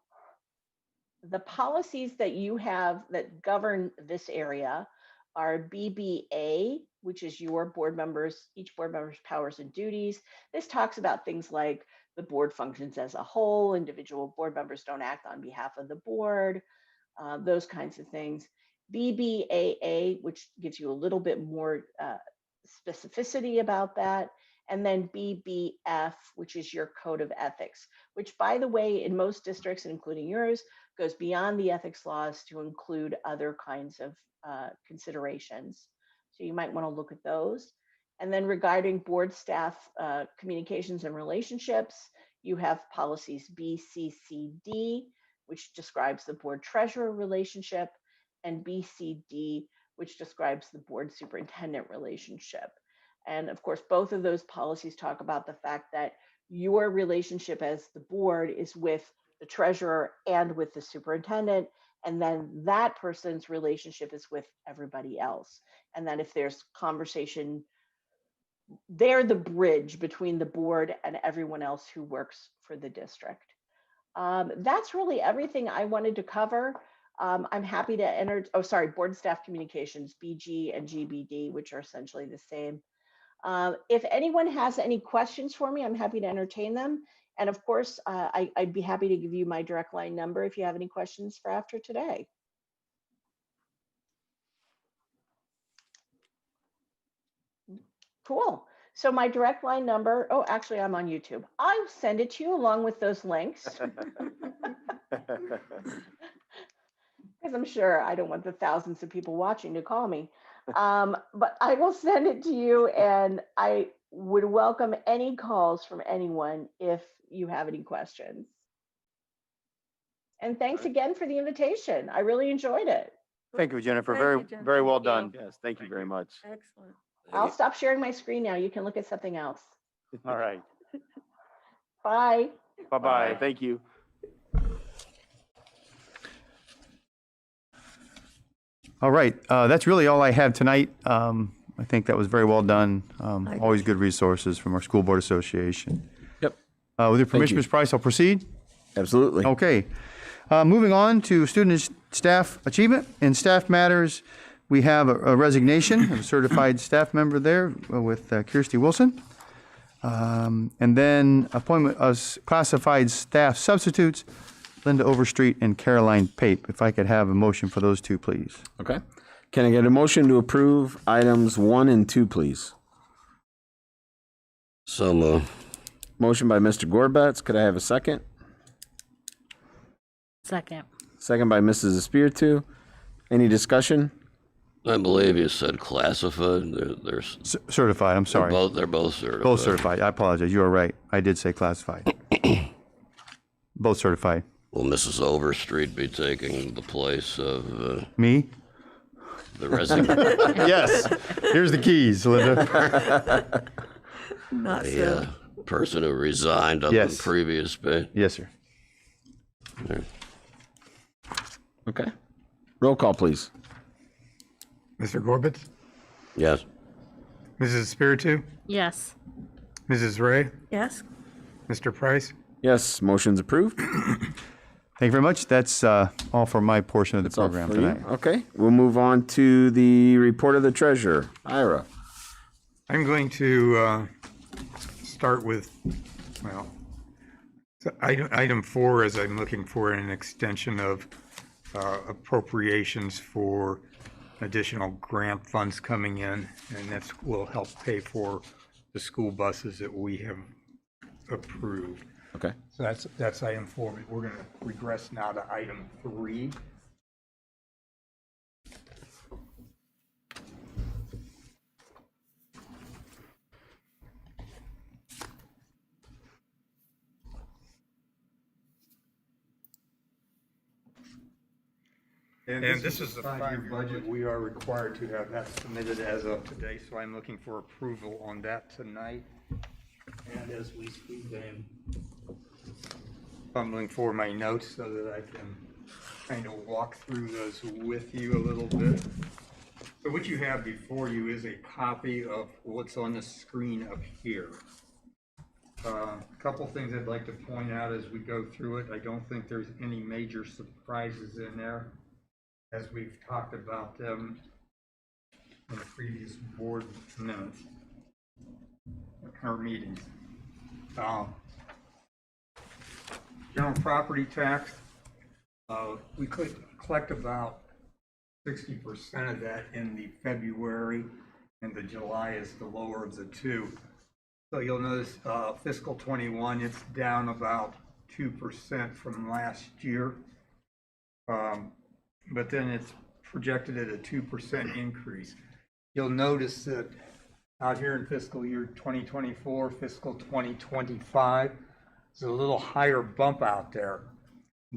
policies that you have that govern this area are BBA, which is your board members, each board member's powers and duties. This talks about things like the board functions as a whole, individual board members don't act on behalf of the board, those kinds of things. BBAA, which gives you a little bit more specificity about that. And then BBF, which is your code of ethics, which, by the way, in most districts, including yours, goes beyond the ethics laws to include other kinds of considerations. So you might want to look at those. And then regarding board staff communications and relationships, you have policies BCCD, which describes the board treasurer relationship, and BCD, which describes the board superintendent relationship. And of course, both of those policies talk about the fact that your relationship as the board is with the treasurer and with the superintendent, and then that person's relationship is with everybody else. And then if there's conversation, they're the bridge between the board and everyone else who works for the district. That's really everything I wanted to cover. I'm happy to enter, board staff communications, BG and GBD, which are essentially the same. If anyone has any questions for me, I'm happy to entertain them. And of course, I'd be happy to give you my direct line number if you have any questions for after today. Cool. So my direct line number, oh, actually I'm on YouTube. I'll send it to you along with those links. Because I'm sure I don't want the thousands of people watching to call me. But I will send it to you, and I would welcome any calls from anyone if you have any questions. And thanks again for the invitation. I really enjoyed it. Thank you, Jennifer. Thank you, Jennifer. Very well done. Yes, thank you very much. Excellent. I'll stop sharing my screen now. You can look at something else. All right. Bye. Bye-bye. Thank you. All right, that's really all I have tonight. I think that was very well done. Always good resources from our School Board Association. Yep, With your permission, you. Ms. Price, I'll proceed. absolutely. Okay. Moving on to student and staff achievement. In staff matters, we have a resignation of a certified staff member there with Kirsty Wilson. And then appointment of classified staff substitutes, Linda Overstreet and Caroline Pape. If I could have a motion for those two, please. Okay. Can I get a motion to approve items 1 and 2, please? So moved. Motion by Mr. Gorbetz. Could I have a second? Second. Second by Mrs. Espiritu. Any discussion? I believe you said classified. They're Certified, I'm sorry. they're both certified. Both certified. I apologize. You are right. I did say classified. Both certified. Will Mrs. Overstreet be taking the place of Me? the resident? Yes. Here's the keys, Linda. Not The so. person who resigned up Yes. in previous pay? Yes, sir. Okay. Roll call, please. Mr. Gorbitz, Yes. Mrs. Spiritu, Yes. Mrs. Ray, Yes, Mr. Price. Yes, motion's approved. Thank you very much. That's all for my portion of the That's all program for you. tonight. Okay, we'll move on to the report of the treasurer. Ira. I'm going to start with, well, so item 4 is I'm looking for an extension of appropriations for additional grant funds coming in, and that will help pay for the school buses that we have approved. Okay. So that's item 4. But we're going to regress now to item 3. And this is the 5-year budget. We are required to have that submitted as of today, so I'm looking for approval on that tonight. And as we speak, I'm fumbling for my notes so that I can kind of walk through those with you a little bit. So what you have before you is a copy of what's on the screen up here. A couple things I'd like to point out as we go through it. I don't think there's any major surprises in there, as we've talked about them in the previous board minutes or meetings. General property tax, we could collect about 60% of that in the February, and the July is the lower of the two. So you'll notice fiscal 21, it's down about 2% from last year. But then it's projected at a 2% increase. You'll notice that out here in fiscal year 2024, fiscal 2025, there's a little higher bump out there.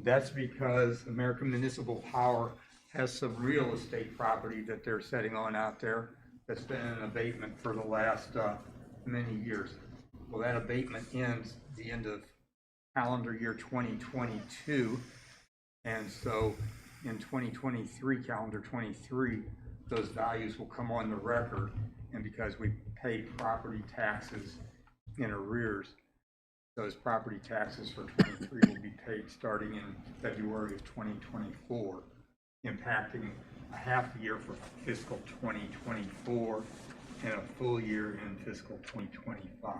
That's because American Municipal Power has some real estate property that they're sitting on out there that's been in abatement for the last many years. Well, that abatement ends the end of calendar year 2022, and so in 2023, calendar 23, those values will come on the record, and because we paid property taxes in arrears, those property taxes for 23 will be paid starting in February of 2024, impacting a half year for fiscal 2024 and a full year in fiscal 2025.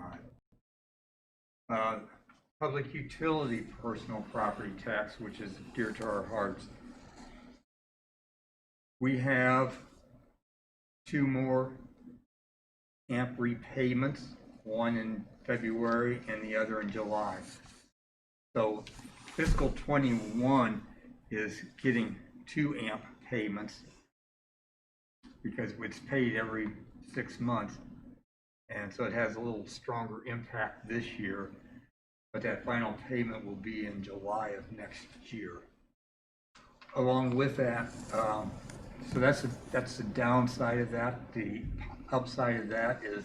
Public utility personal property tax, which is dear to our hearts. We have 2 more AMP repayments, one in February and the other in July. So fiscal 21 is getting 2 AMP payments because it's paid every 6 months. And so it has a little stronger impact this year, but that final payment will be in July of next year. Along with that, so that's the downside of that. The upside of that is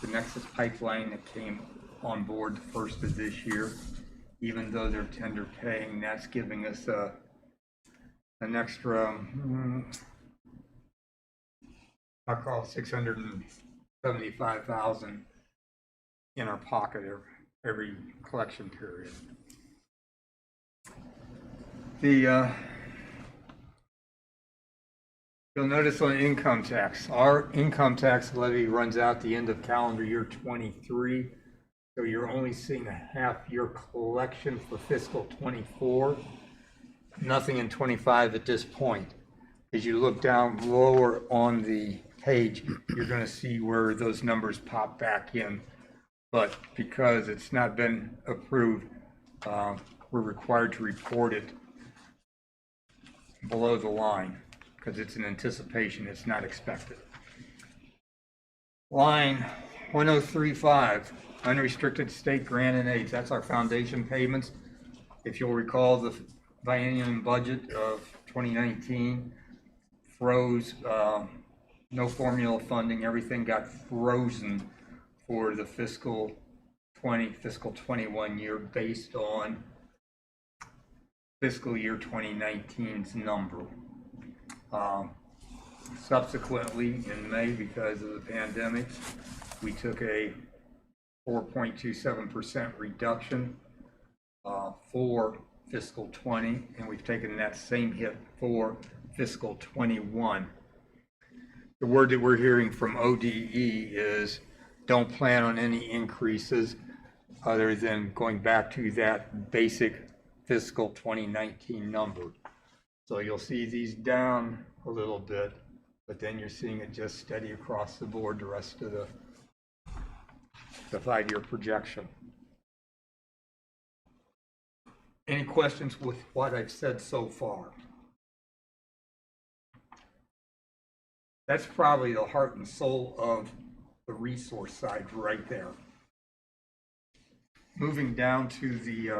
the Nexus pipeline that came on board the first of this year. Even though they're tender paying, that's giving us an extra I call it 675,000 in our pocket every collection period. You'll notice on income tax, our income tax levy runs out the end of calendar year 23. So you're only seeing a half-year collection for fiscal 24. Nothing in 25 at this point. As you look down lower on the page, you're going to see where those numbers pop back in. But because it's not been approved, we're required to report it below the line because it's an anticipation, it's not expected. Line 1035, unrestricted state grant and aids. That's our foundation payments. If you'll recall, the biennium budget of 2019 froze, no formula funding, everything got frozen for the fiscal 21 year based on fiscal year 2019's number. Subsequently, in May, because of the pandemic, we took a 4.27% reduction for fiscal 20, and we've taken that same hit for fiscal 21. The word that we're hearing from ODE is don't plan on any increases other than going back to that basic fiscal 2019 number. So you'll see these down a little bit, but then you're seeing it just steady across the board the rest of the 5-year projection. Any questions with what I've said so far? That's probably the heart and soul of the resource side right there. Moving down to the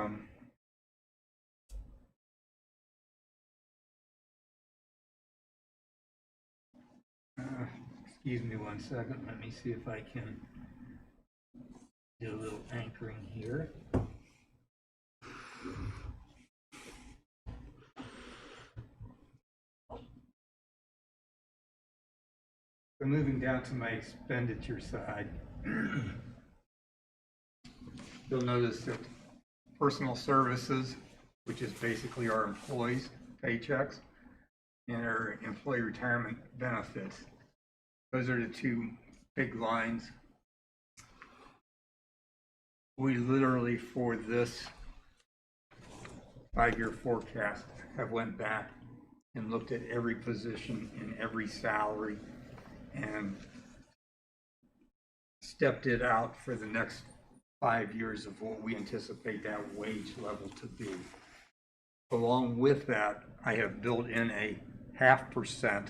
excuse me one second, let me see if I can do a little anchoring here. So moving down to my expenditure side, you'll notice that personal services, which is basically our employees' paychecks, and our employee retirement benefits. Those are the two big lines. We literally, for this 5-year forecast, have went back and looked at every position and every salary and stepped it out for the next 5 years of what we anticipate that wage level to be. Along with that, I have built in a 0.5%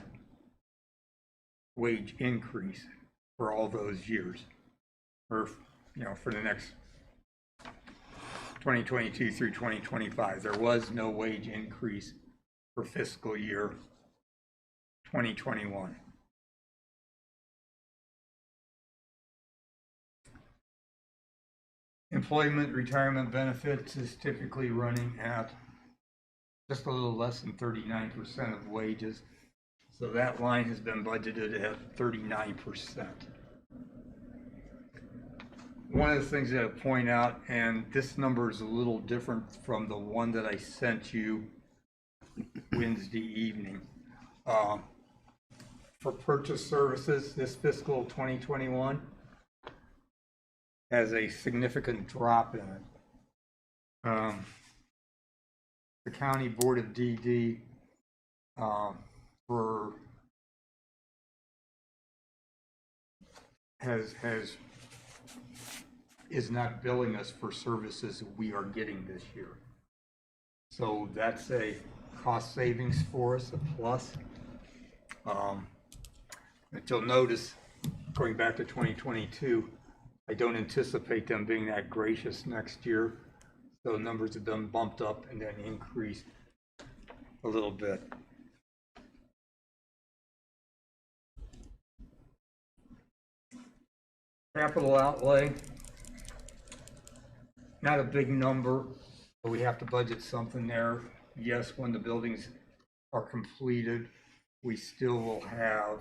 wage increase for all those years, or for the next 2022 through 2025. There was no wage increase for fiscal year 2021. Employment retirement benefits is typically running at just a little less than 39% of wages. So that line has been budgeted at 39%. One of the things that I point out, and this number is a little different from the one that I sent you Wednesday evening. For purchase services, this fiscal 2021 has a significant drop in it. The County Board of DD is not billing us for services we are getting this year. So that's a cost savings for us, a plus. But you'll notice, going back to 2022, I don't anticipate them being that gracious next year. So numbers have been bumped up and then increased a little bit. Capital outlay, not a big number, but we have to budget something there. Yes, when the buildings are completed, we still will have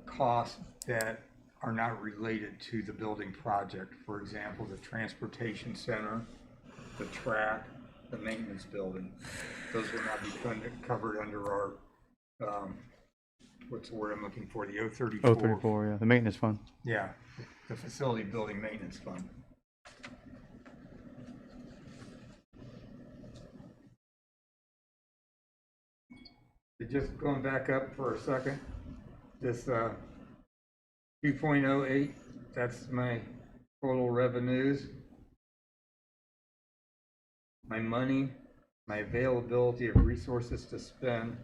costs that are not related to the building project. For example, the transportation center, the track, the maintenance building. Those will not be covered under our, what's the word I'm looking for, the 034. 034, yeah, the maintenance fund. Yeah, the facility building maintenance fund. Just going back up for a second, this 2.08, that's my total revenues. My money, my availability of resources to spend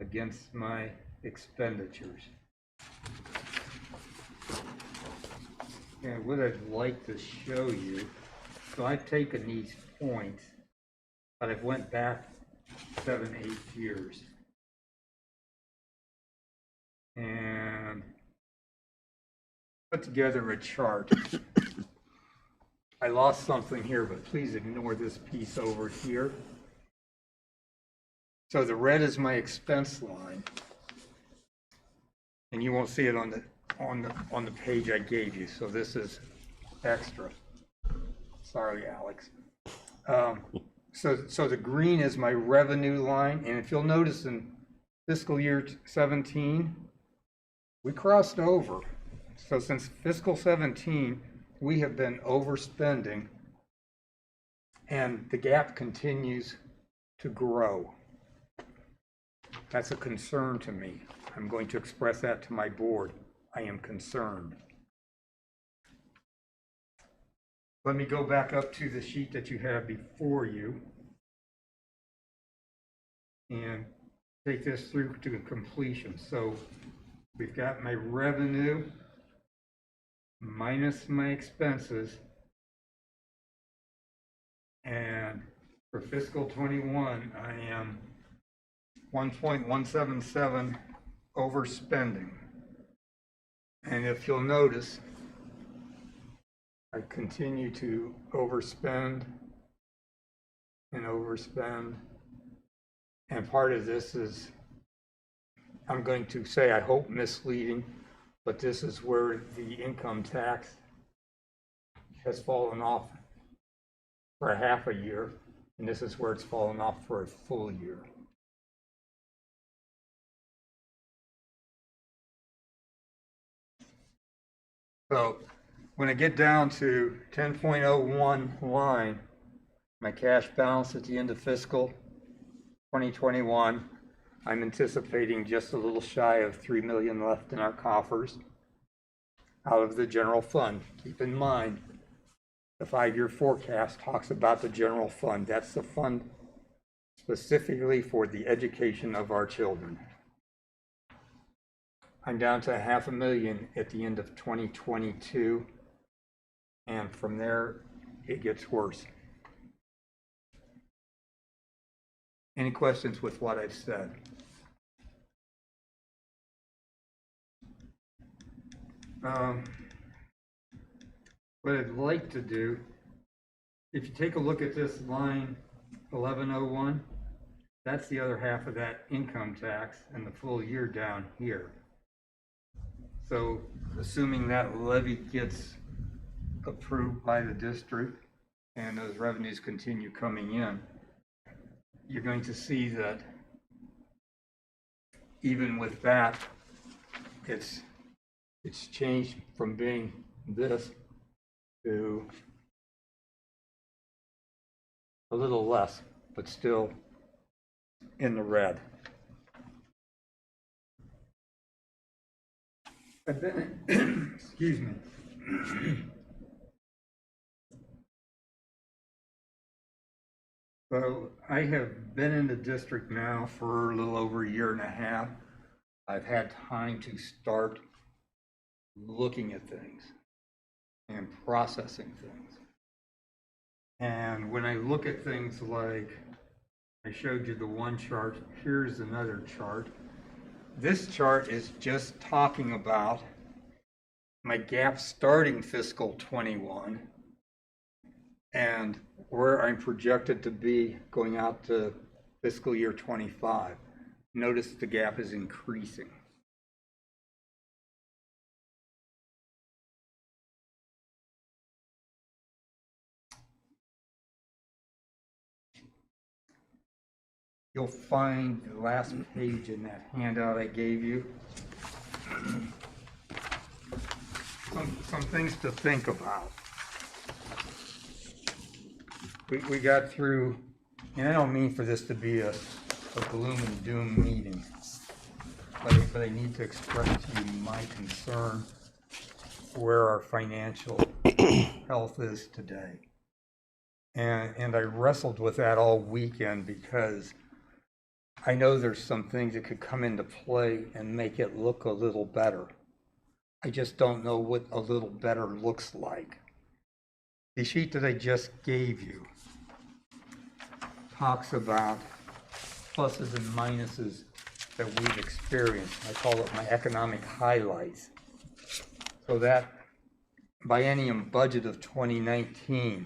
against my expenditures. And what I'd like to show you, so I've taken these points, but I've went back 7, 8 years. And put together a chart. I lost something here, but please ignore this piece over here. So the red is my expense line, and you won't see it on the page I gave you. So this is extra. Sorry, Alex. So the green is my revenue line, and if you'll notice in fiscal year 17, we crossed over. So since fiscal 17, we have been overspending, and the gap continues to grow. That's a concern to me. I'm going to express that to my board. I am concerned. Let me go back up to the sheet that you have before you and take this through to completion. So we've got my revenue minus my expenses, and for fiscal 21, I am 1.177 overspending. And if you'll notice, I continue to overspend and overspend. And part of this is, I'm going to say, I hope misleading, but this is where the income tax has fallen off for a half a year, and this is where it's fallen off for a full year. So when I get down to 10.01 line, my cash balance at the end of fiscal 2021, I'm anticipating just a little shy of 3 million left in our coffers out of the general fund. Keep in mind, the 5-year forecast talks about the general fund. That's the fund specifically for the education of our children. I'm down to $500,000 at the end of 2022, and from there, it gets worse. Any questions with what I've said? What I'd like to do, if you take a look at this line 1101, that's the other half of that income tax and the full year down here. So assuming that levy gets approved by the district and those revenues continue coming in, you're going to see that even with that, it's changed from being this to a little less, but still in the red. I've been, excuse me. So I have been in the district now for a little over 1.5 years. I've had time to start looking at things and processing things. And when I look at things like, I showed you the one chart, here's another chart. This chart is just talking about my gap starting fiscal 21 and where I'm projected to be going out to fiscal year 25. Notice the gap is increasing. you'll find the last page in that handout I gave you. Some things to think about. We got through, and I don't mean for this to be a gloom and doom meeting, but I need to express to you my concern where our financial health is today. And I wrestled with that all weekend because I know there's some things that could come into play and make it look a little better. I just don't know what a little better looks like. The sheet that I just gave you talks about pluses and minuses that we've experienced. I call it my economic highlights. So that biennium budget of 2019,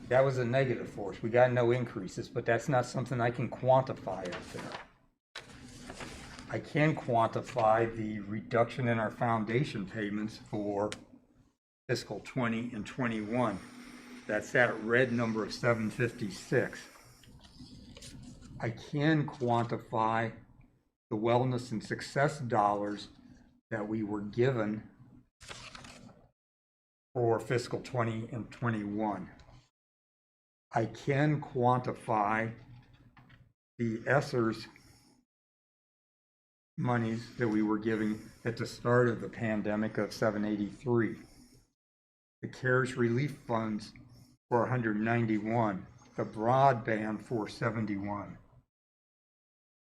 that was a negative for us. We got no increases, but that's not something I can quantify up there. I can quantify the reduction in our foundation payments for fiscal 20 and 21. That's that red number of 756. I can quantify the wellness and success dollars that we were given for fiscal 20 and 21. I can quantify the ESSER's monies that we were giving at the start of the pandemic of 783. The CARES relief funds for 191, the broadband for 71,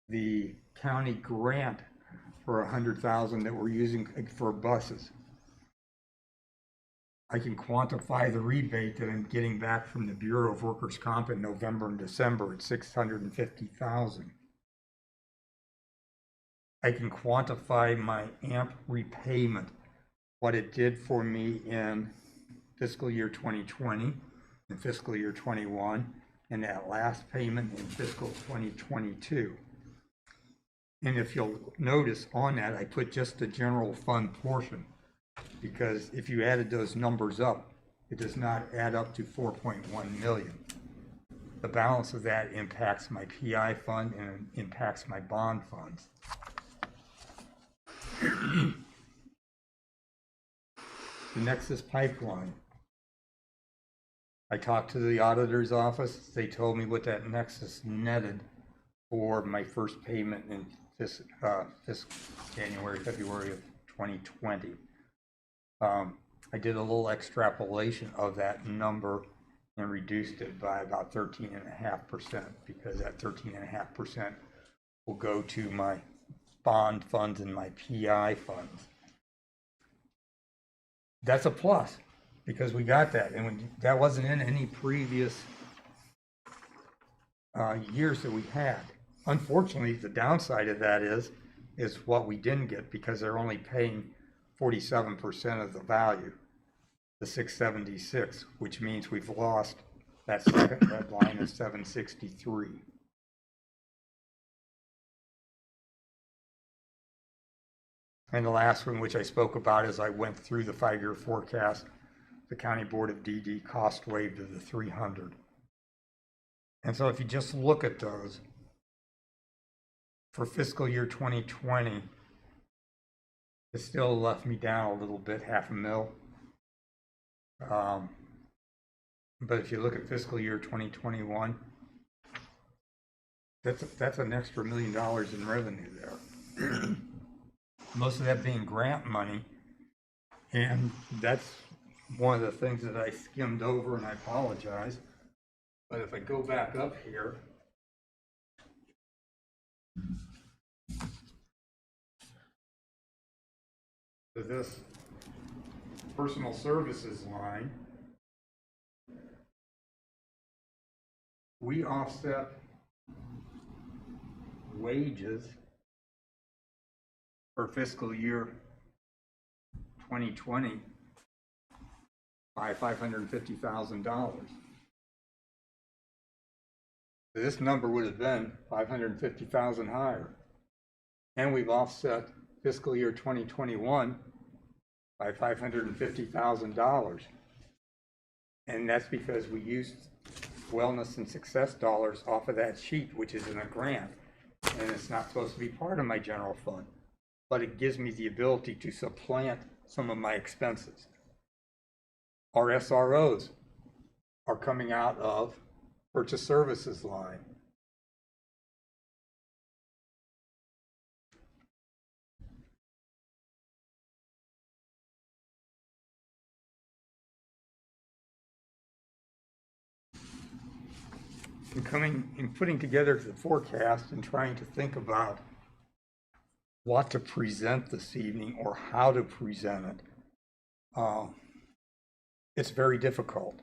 the county grant for 100,000 that we're using for buses. I can quantify the rebate that I'm getting back from the Bureau of Workers' Comp in November and December at 650,000. I can quantify my AMP repayment, what it did for me in fiscal year 2020 and fiscal year 21, and that last payment in fiscal 2022. And if you'll notice on that, I put just the general fund portion, because if you added those numbers up, it does not add up to 4.1 million. The balance of that impacts my PI fund and impacts my bond funds. The Nexus pipeline. I talked to the auditor's office. They told me what that Nexus netted for my first payment in January, February of 2020. I did a little extrapolation of that number and reduced it by about 13.5%, because that 13.5% will go to my bond funds and my PI funds. That's a plus, because we got that, and that wasn't in any previous years that we had. Unfortunately, the downside of that is what we didn't get, because they're only paying 47% of the value, the 676, which means we've lost that second red line of 763. And the last one, which I spoke about as I went through the 5-year forecast, the County Board of DD cost waived of the 300. And so if you just look at those, for fiscal year 2020, it still left me down a little bit, $500,000. But if you look at fiscal year 2021, that's an extra $1 million in revenue there. Most of that being grant money, and that's one of the things that I skimmed over, and I apologize. But if I go back up here, to this personal services line, we offset wages for fiscal year 2020 by $550,000. This number would have been 550,000 higher. And we've offset fiscal year 2021 by $550,000. And that's because we used wellness and success dollars off of that sheet, which is in a grant. And it's not supposed to be part of my general fund, but it gives me the ability to supplant some of my expenses. Our SROs are coming out of purchase services line. And putting together the forecast and trying to think about what to present this evening or how to present it, it's very difficult.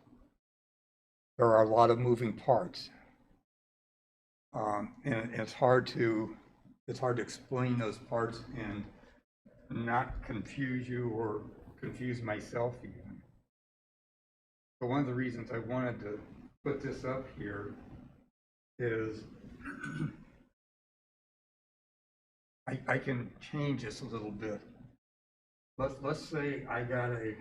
There are a lot of moving parts, and it's hard to explain those parts and not confuse you or confuse myself even. But one of the reasons I wanted to put this up here is I can change this a little bit. Let's say I got a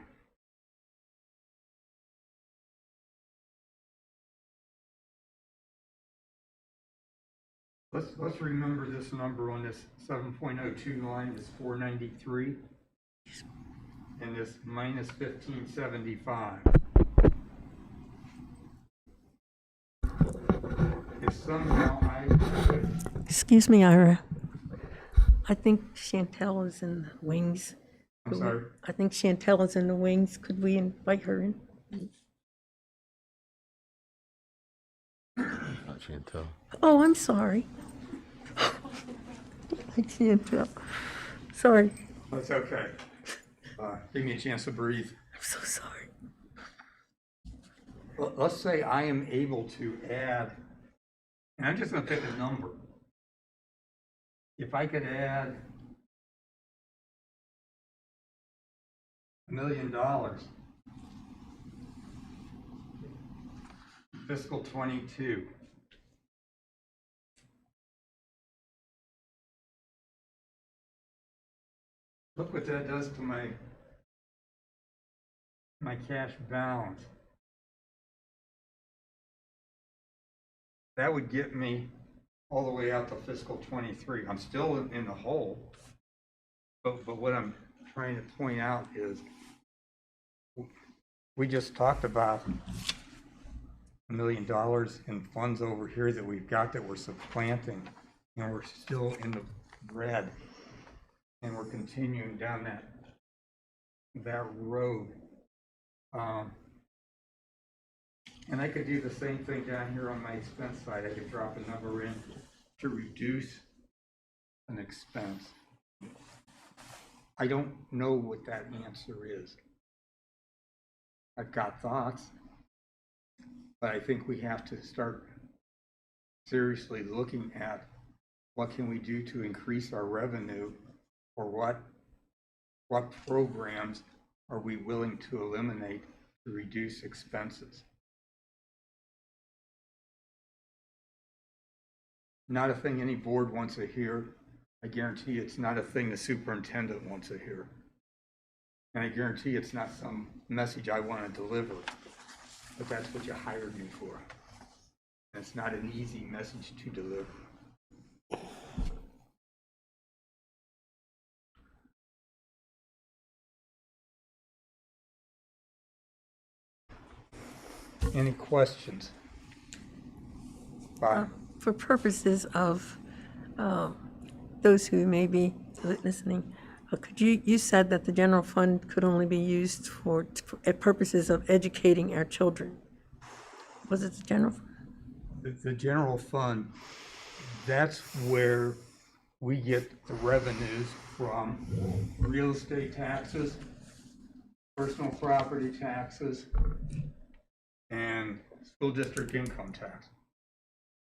let's remember this number on this 7.02 line is 493 and this minus 1575. If somehow I could, Excuse me, Ira. I think Chantel is in the wings. I'm sorry. I think Chantel is in the wings. Could we invite her in? Not Chantel. Oh, I'm sorry. I can't tell. Sorry. That's okay. Give me a chance to breathe. I'm so sorry. Let's say I am able to add, and I'm just going to pick a number. If I could add $1 million, fiscal 22. Look what that does to my cash balance. That would get me all the way out to fiscal 23. I'm still in the hole, but what I'm trying to point out is we just talked about $1 million in funds over here that we've got that we're supplanting, and we're still in the red, and we're continuing down that road. And I could do the same thing down here on my expense side. I could drop a number in to reduce an expense. I don't know what that answer is. I've got thoughts, but I think we have to start seriously looking at what can we do to increase our revenue, or what programs are we willing to eliminate to reduce expenses. Not a thing any board wants to hear. I guarantee it's not a thing the superintendent wants to hear. And I guarantee it's not some message I want to deliver, but that's what you hired me for. And it's not an easy message to deliver. Any questions? Bye. For purposes of those who may be listening, you said that the general fund could only be used for purposes of educating our children. Was it the general fund? The general fund, that's where we get the revenues from real estate taxes, personal property taxes, and school district income tax.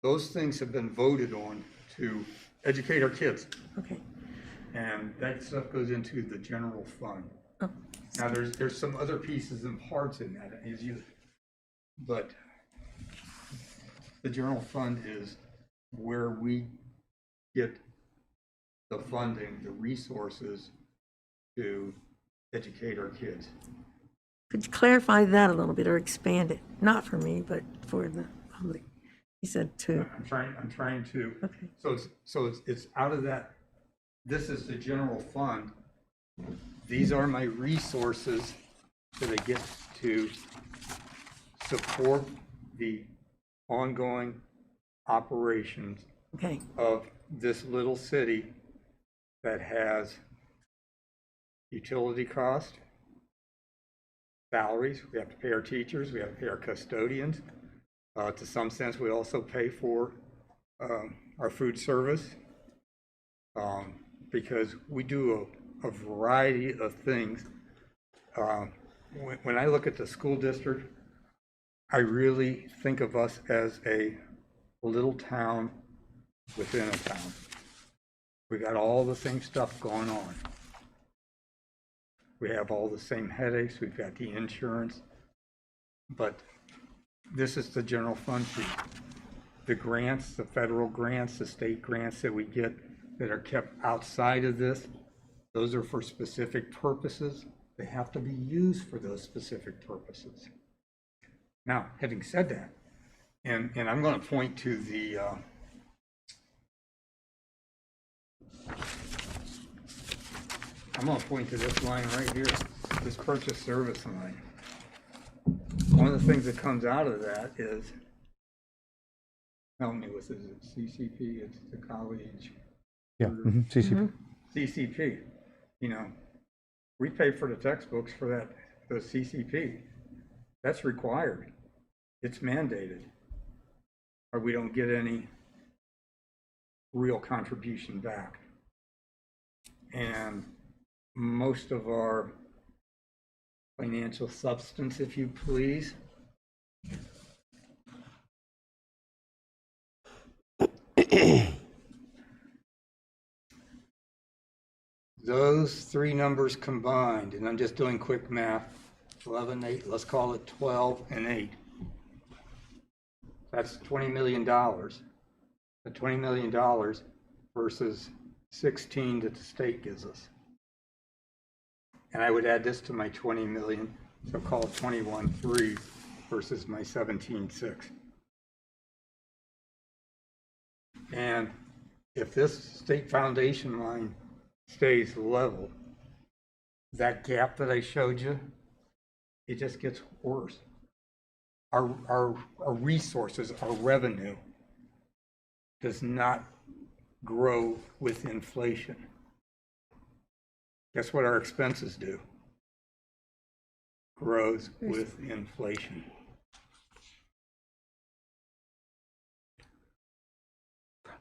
Those things have been voted on to educate our kids. Okay. And that stuff goes into the general fund. Oh. Now there's some other pieces and parts in that, but the general fund is where we get the funding, the resources to educate our kids. Could you clarify that a little bit or expand it? Not for me, but for the public. He said to, I'm trying to, okay. so it's out of that, this is the general fund. These are my resources that I get to support the ongoing operations Okay, of this little city that has utility cost, salaries, we have to pay our teachers, we have to pay our custodians. To some sense, we also pay for our food service because we do a variety of things. When I look at the school district, I really think of us as a little town within a town. We got all the same stuff going on. We have all the same headaches, we've got the insurance, but this is the general fund fee. The grants, the federal grants, the state grants that we get that are kept outside of this, those are for specific purposes. They have to be used for those specific purposes. Now, having said that, and I'm going to point to the I'm going to point to this line right here, this purchase service line. One of the things that comes out of that is, help me with, is it CCP? It's the college. Yeah, CCP. CCP. You know, we pay for the textbooks for that, the CCP. That's required. It's mandated. Or we don't get any real contribution back. And most of our financial substance, if you please, those three numbers combined, and I'm just doing quick math, 11, 8, let's call it 12 and 8. That's $20 million. The $20 million versus 16 that the state gives us. And I would add this to my 20 million, so call it 21.3 versus my 17.6. And if this state foundation line stays level, that gap that I showed you, it just gets worse. Our resources, our revenue does not grow with inflation. Guess what our expenses do? Grows with inflation.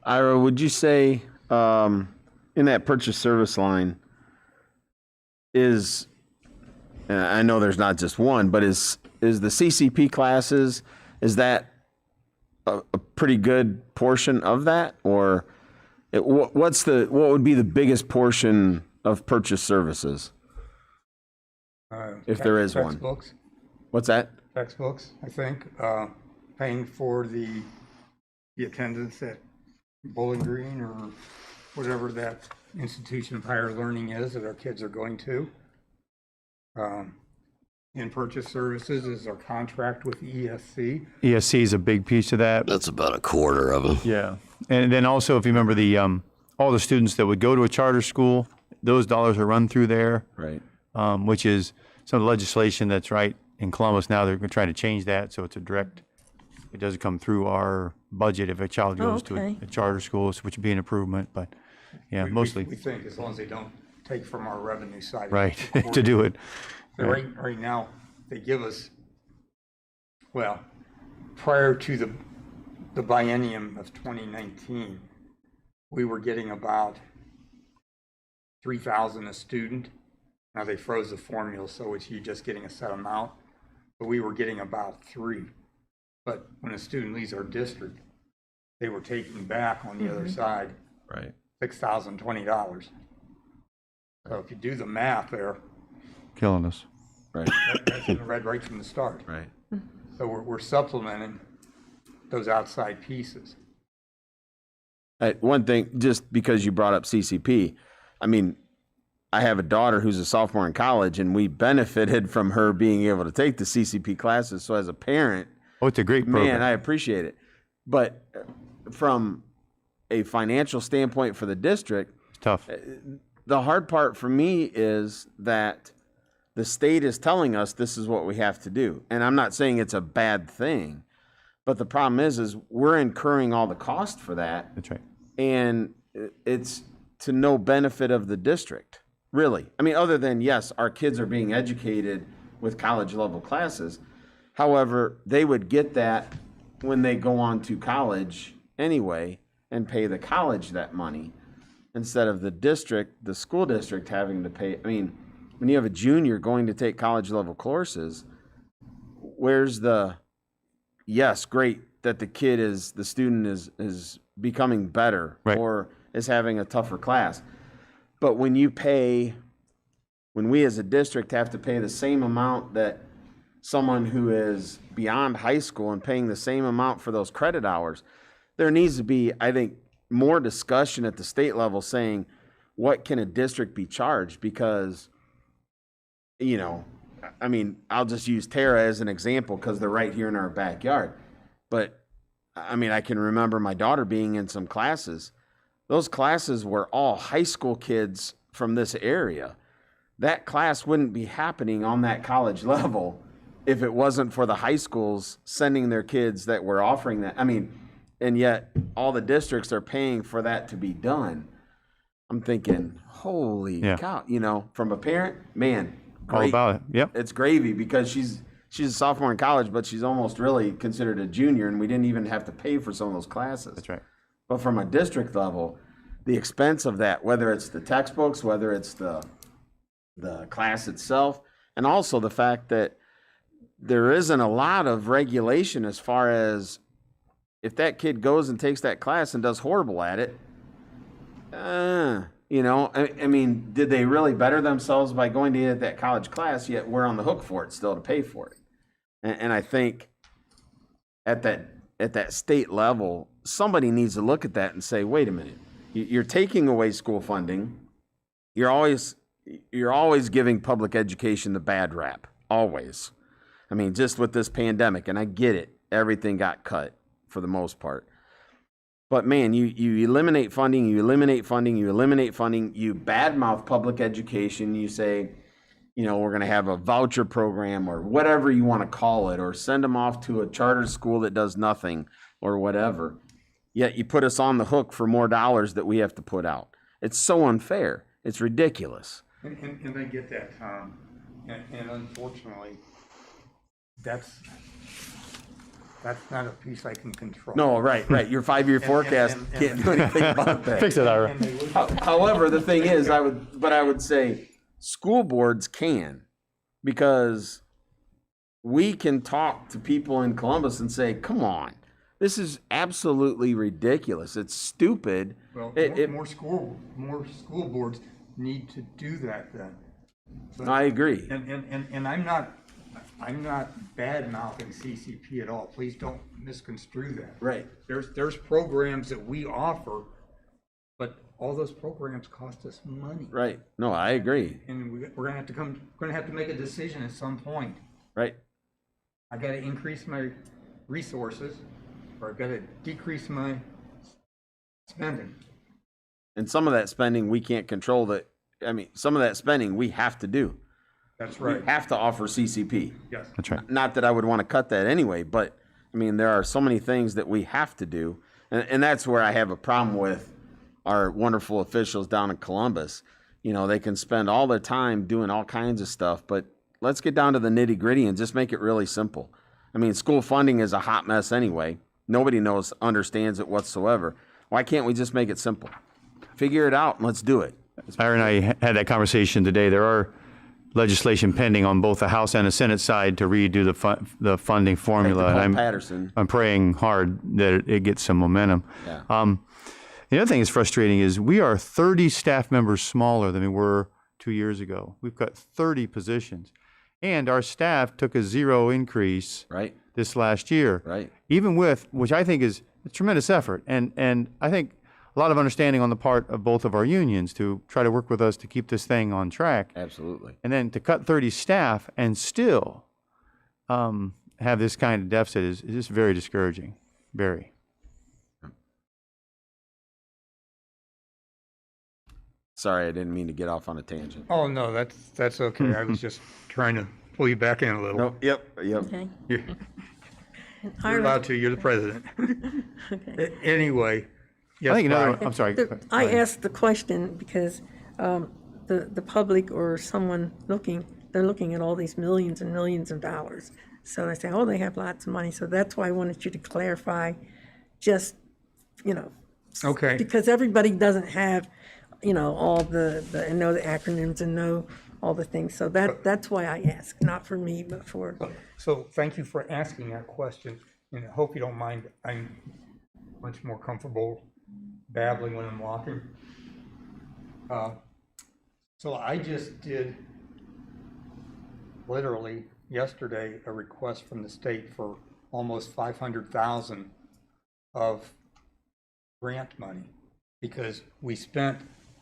Ira, would you say in that purchase service line is, and I know there's not just one, but is the CCP classes, is that a pretty good portion of that, or what would be the biggest portion of purchase services, if there is one? Textbooks. What's that? Textbooks, I think, paying for the attendance at Bowling Green or whatever that institution of higher learning is that our kids are going to. In purchase services is our contract with ESC. ESC is a big piece of that. That's about a quarter of them. Yeah. And then also, if you remember the all the students that would go to a charter school, those dollars are run through there, Right. which is some of the legislation that's right in Columbus now. They're trying to change that, so it's a direct. It doesn't come through our budget if a child goes to okay. a charter school, which would be an improvement. But yeah, mostly We think as long as they don't take from our revenue side. right to do it. So right now, they give us, well, prior to the biennium of 2019, we were getting about 3,000 a student. Now they froze the formula, so it's you just getting a set amount, but we were getting about 3. But when a student leaves our district, they were taking back on the other side Right. $6,020. So if you do the math there, Killing us. Right. that's in the red right from the start. Right. So we're supplementing those outside pieces. One thing, just because you brought up CCP, I mean, I have a daughter who's a sophomore in college, and we benefited from her being able to take the CCP classes. So as a parent, Oh, it's a great program. man, I appreciate it. But from a financial standpoint for the district, It's tough. the hard part for me is that the state is telling us this is what we have to do. And I'm not saying it's a bad thing, but the problem is we're incurring all the cost for that. That's right. And it's to no benefit of the district, really. I mean, other than, yes, our kids are being educated with college level classes. However, they would get that when they go on to college anyway and pay the college that money instead of the district, the school district having to pay. I mean, when you have a junior going to take college level courses, where's the, yes, great that the student is becoming better, Right. or is having a tougher class. But when we as a district have to pay the same amount that someone who is beyond high school and paying the same amount for those credit hours, there needs to be, I think, more discussion at the state level saying, what can a district be charged? Because, you know, I mean, I'll just use Tara as an example because they're right here in our backyard. But I mean, I can remember my daughter being in some classes. Those classes were all high school kids from this area. That class wouldn't be happening on that college level if it wasn't for the high schools sending their kids that were offering that. I mean, and yet all the districts are paying for that to be done. I'm thinking, holy Yeah. cow, you know, from a parent, man, All great. about it. Yep. It's gravy because she's a sophomore in college, but she's almost really considered a junior, and we didn't even have to pay for some of those classes. That's right. But from a district level, the expense of that, whether it's the textbooks, whether it's the class itself, and also the fact that there isn't a lot of regulation as far as if that kid goes and takes that class and does horrible at it, you know, I mean, did they really better themselves by going to that college class, yet we're on the hook for it still to pay for it? And I think at that state level, somebody needs to look at that and say, wait a minute, you're taking away school funding. You're always giving public education the bad rap, always. I mean, just with this pandemic, and I get it, everything got cut for the most part. But man, you eliminate funding, you badmouth public education, you say, you know, we're going to have a voucher program or whatever you want to call it, or send them off to a charter school that does nothing or whatever. Yet you put us on the hook for more dollars that we have to put out. It's so unfair. It's ridiculous. And I get that, Tom. And unfortunately, that's not a piece I can control. No, right. Your 5-year forecast can't do anything about that. Fix it, Ira. However, the thing is, I would say school boards can, because we can talk to people in Columbus and say, come on, this is absolutely ridiculous. It's stupid. Well, It- more school boards need to do that then. But- I agree. And I'm not bad mouthing CCP at all. Please don't misconstrue that. Right. There's programs that we offer, but all those programs cost us money. Right. No, I agree. And we're gonna have to make a decision at some point. Right. I gotta increase my resources, or I gotta decrease my spending. And some of that spending we can't control. Some of that spending we have to do. That's We right. have to offer CCP. Yes. That's right. Not that I would want to cut that anyway, but I mean, there are so many things that we have to do. And that's where I have a problem with our wonderful officials down in Columbus. You know, they can spend all their time doing all kinds of stuff, but let's get down to the nitty gritty and just make it really simple. I mean, school funding is a hot mess anyway. Nobody understands it whatsoever. Why can't we just make it simple? Figure it out and let's do it. Ira and I had that conversation today. There are legislation pending on both the House and the Senate side to redo the funding formula. Call And Patterson. I'm praying hard that it gets some momentum. Yeah. The other thing that's frustrating is we are 30 staff members smaller than we were 2 years ago. We've got 30 positions. And our staff took a 0 increase Right. this last year. Right. Even with, which I think is a tremendous effort. And I think a lot of understanding on the part of both of our unions to try to work with us to keep this thing on track. Absolutely. And then to cut 30 staff and still have this kind of deficit is just very discouraging, very. Sorry, I didn't mean to get off on a tangent. Oh, no, that's okay. I was just trying to pull you back in a little. Nope, yep. Okay. You're I you're re- allowed to, you're the president. okay. Anyway, I yes, think another Brian? one, I'm sorry. I go ahead. asked the question because the public or someone they're looking at all these millions and millions of dollars. So they say, oh, they have lots of money. So that's why I wanted you to clarify, just, Okay, because everybody doesn't have, all and know the acronyms and know all the things. So that's why I asked, not for me, but for, so thank you for asking that question, and I hope you don't mind. I'm much more comfortable babbling when I'm walking. So I just did, literally yesterday, a request from the state for almost 500,000 of grant money, because we spent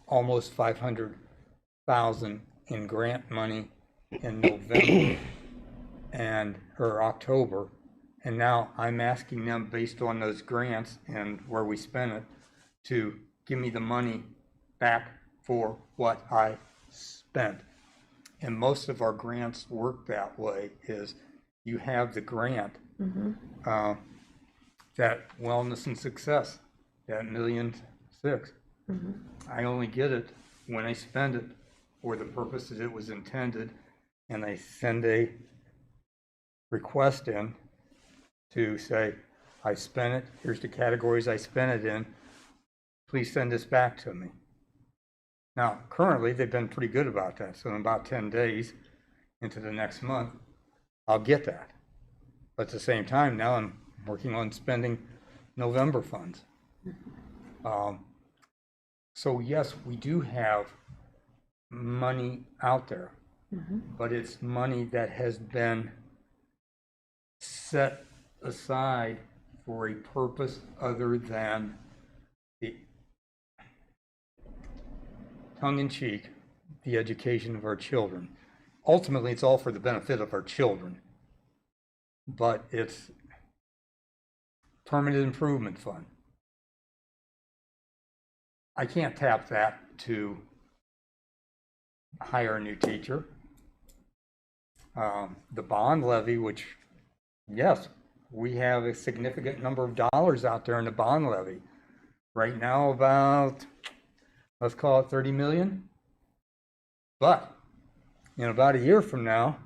almost 500,000 in grant money in November or October. And now I'm asking them, based on those grants and where we spent it, to give me the money back for what I spent. And most of our grants work that way, is you have the grant, that wellness and success, that $1.6 million. I only get it when I spend it for the purposes it was intended, and I send a request in to say, I spent it, here's the categories I spent it in, please send this back to me. Now, currently, they've been pretty good about that, so in about 10 days into the next month, I'll get that. But at the same time, now I'm working on spending November funds. So yes, we do have money out there, but it's money that has been set aside for a purpose other than the tongue-in-cheek, the education of our children. Ultimately, it's all for the benefit of our children, but it's permanent improvement fund. I can't tap that to hire a new teacher. The bond levy, which, yes, we have a significant number of dollars out there in the bond levy. Right now, about, let's call it 30 million. But in about a year from now,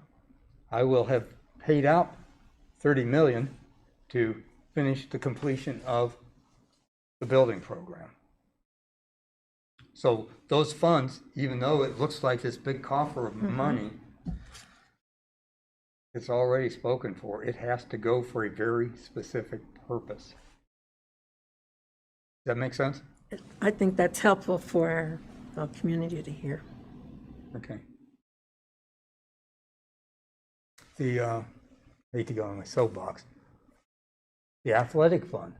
I will have paid out 30 million to finish the completion of the building program. So those funds, even though it looks like this big coffer of money, it's already spoken for. It has to go for a very specific purpose. Does that make sense? I think that's helpful for our community to hear. Okay. I hate to go on my soapbox. The athletic fund,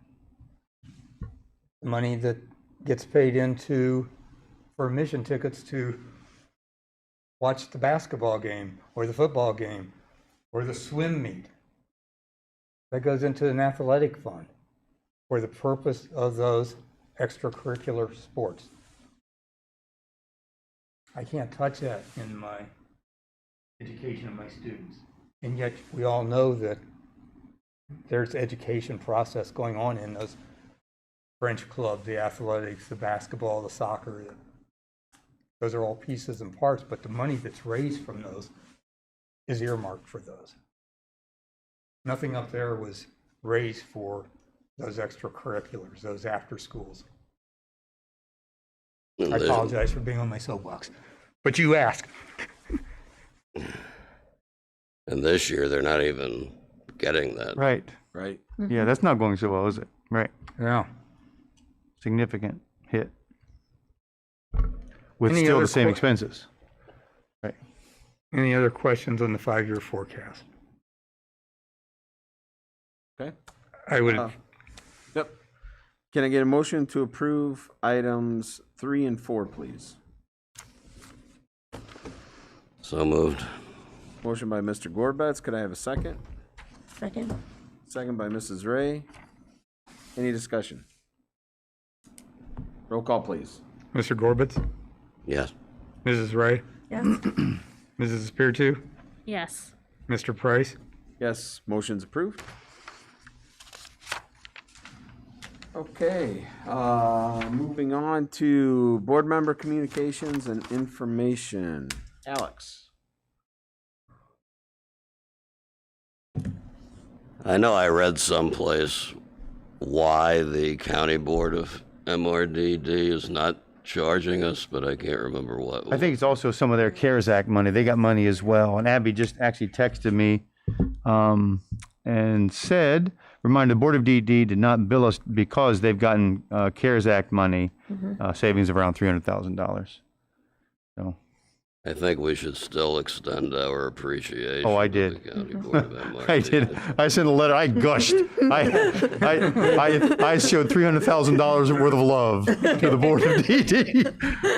the money that gets paid into for admission tickets to watch the basketball game or the football game or the swim meet, that goes into an athletic fund for the purpose of those extracurricular sports. I can't touch that in my education of my students. And yet we all know that there's education process going on in those French clubs, the athletics, the basketball, the soccer. Those are all pieces and parts, but the money that's raised from those is earmarked for those. Nothing up there was raised for those extracurriculars, those after schools. And I this- apologize for being on my soapbox, but you asked. And this year, they're not even getting that. Right. Right? Yeah, that's not going so well, is it? Right. Yeah. Significant hit. With Any still other the same que- expenses. Right. Any other questions on the 5-year forecast? Okay. I would, Yep. Can I get a motion to approve items 3 and 4, please? So moved. Motion by Mr. Gorbetz. Could I have a second? Second. Second by Mrs. Ray. Any discussion? Roll call, please. Mr. Gorbitz, Yes. Mrs. Ray, Yes. Mrs. Spiritu, Yes. Mr. Price. Yes, motion's approved. Okay, moving on to board member communications and information. Alex? I know I read someplace why the County Board of MRDD is not charging us, but I can't remember what. I think it's also some of their CARES Act money. They got money as well. And Abby just actually texted me and said, remind the Board of DD did not bill us because they've gotten CARES Act money, savings of around $300,000. So, I think we should still extend our appreciation. Oh, I to did. the County Board of MRDD. I did. I sent a letter. I gushed. I showed $300,000 worth of love to the Board of DD. A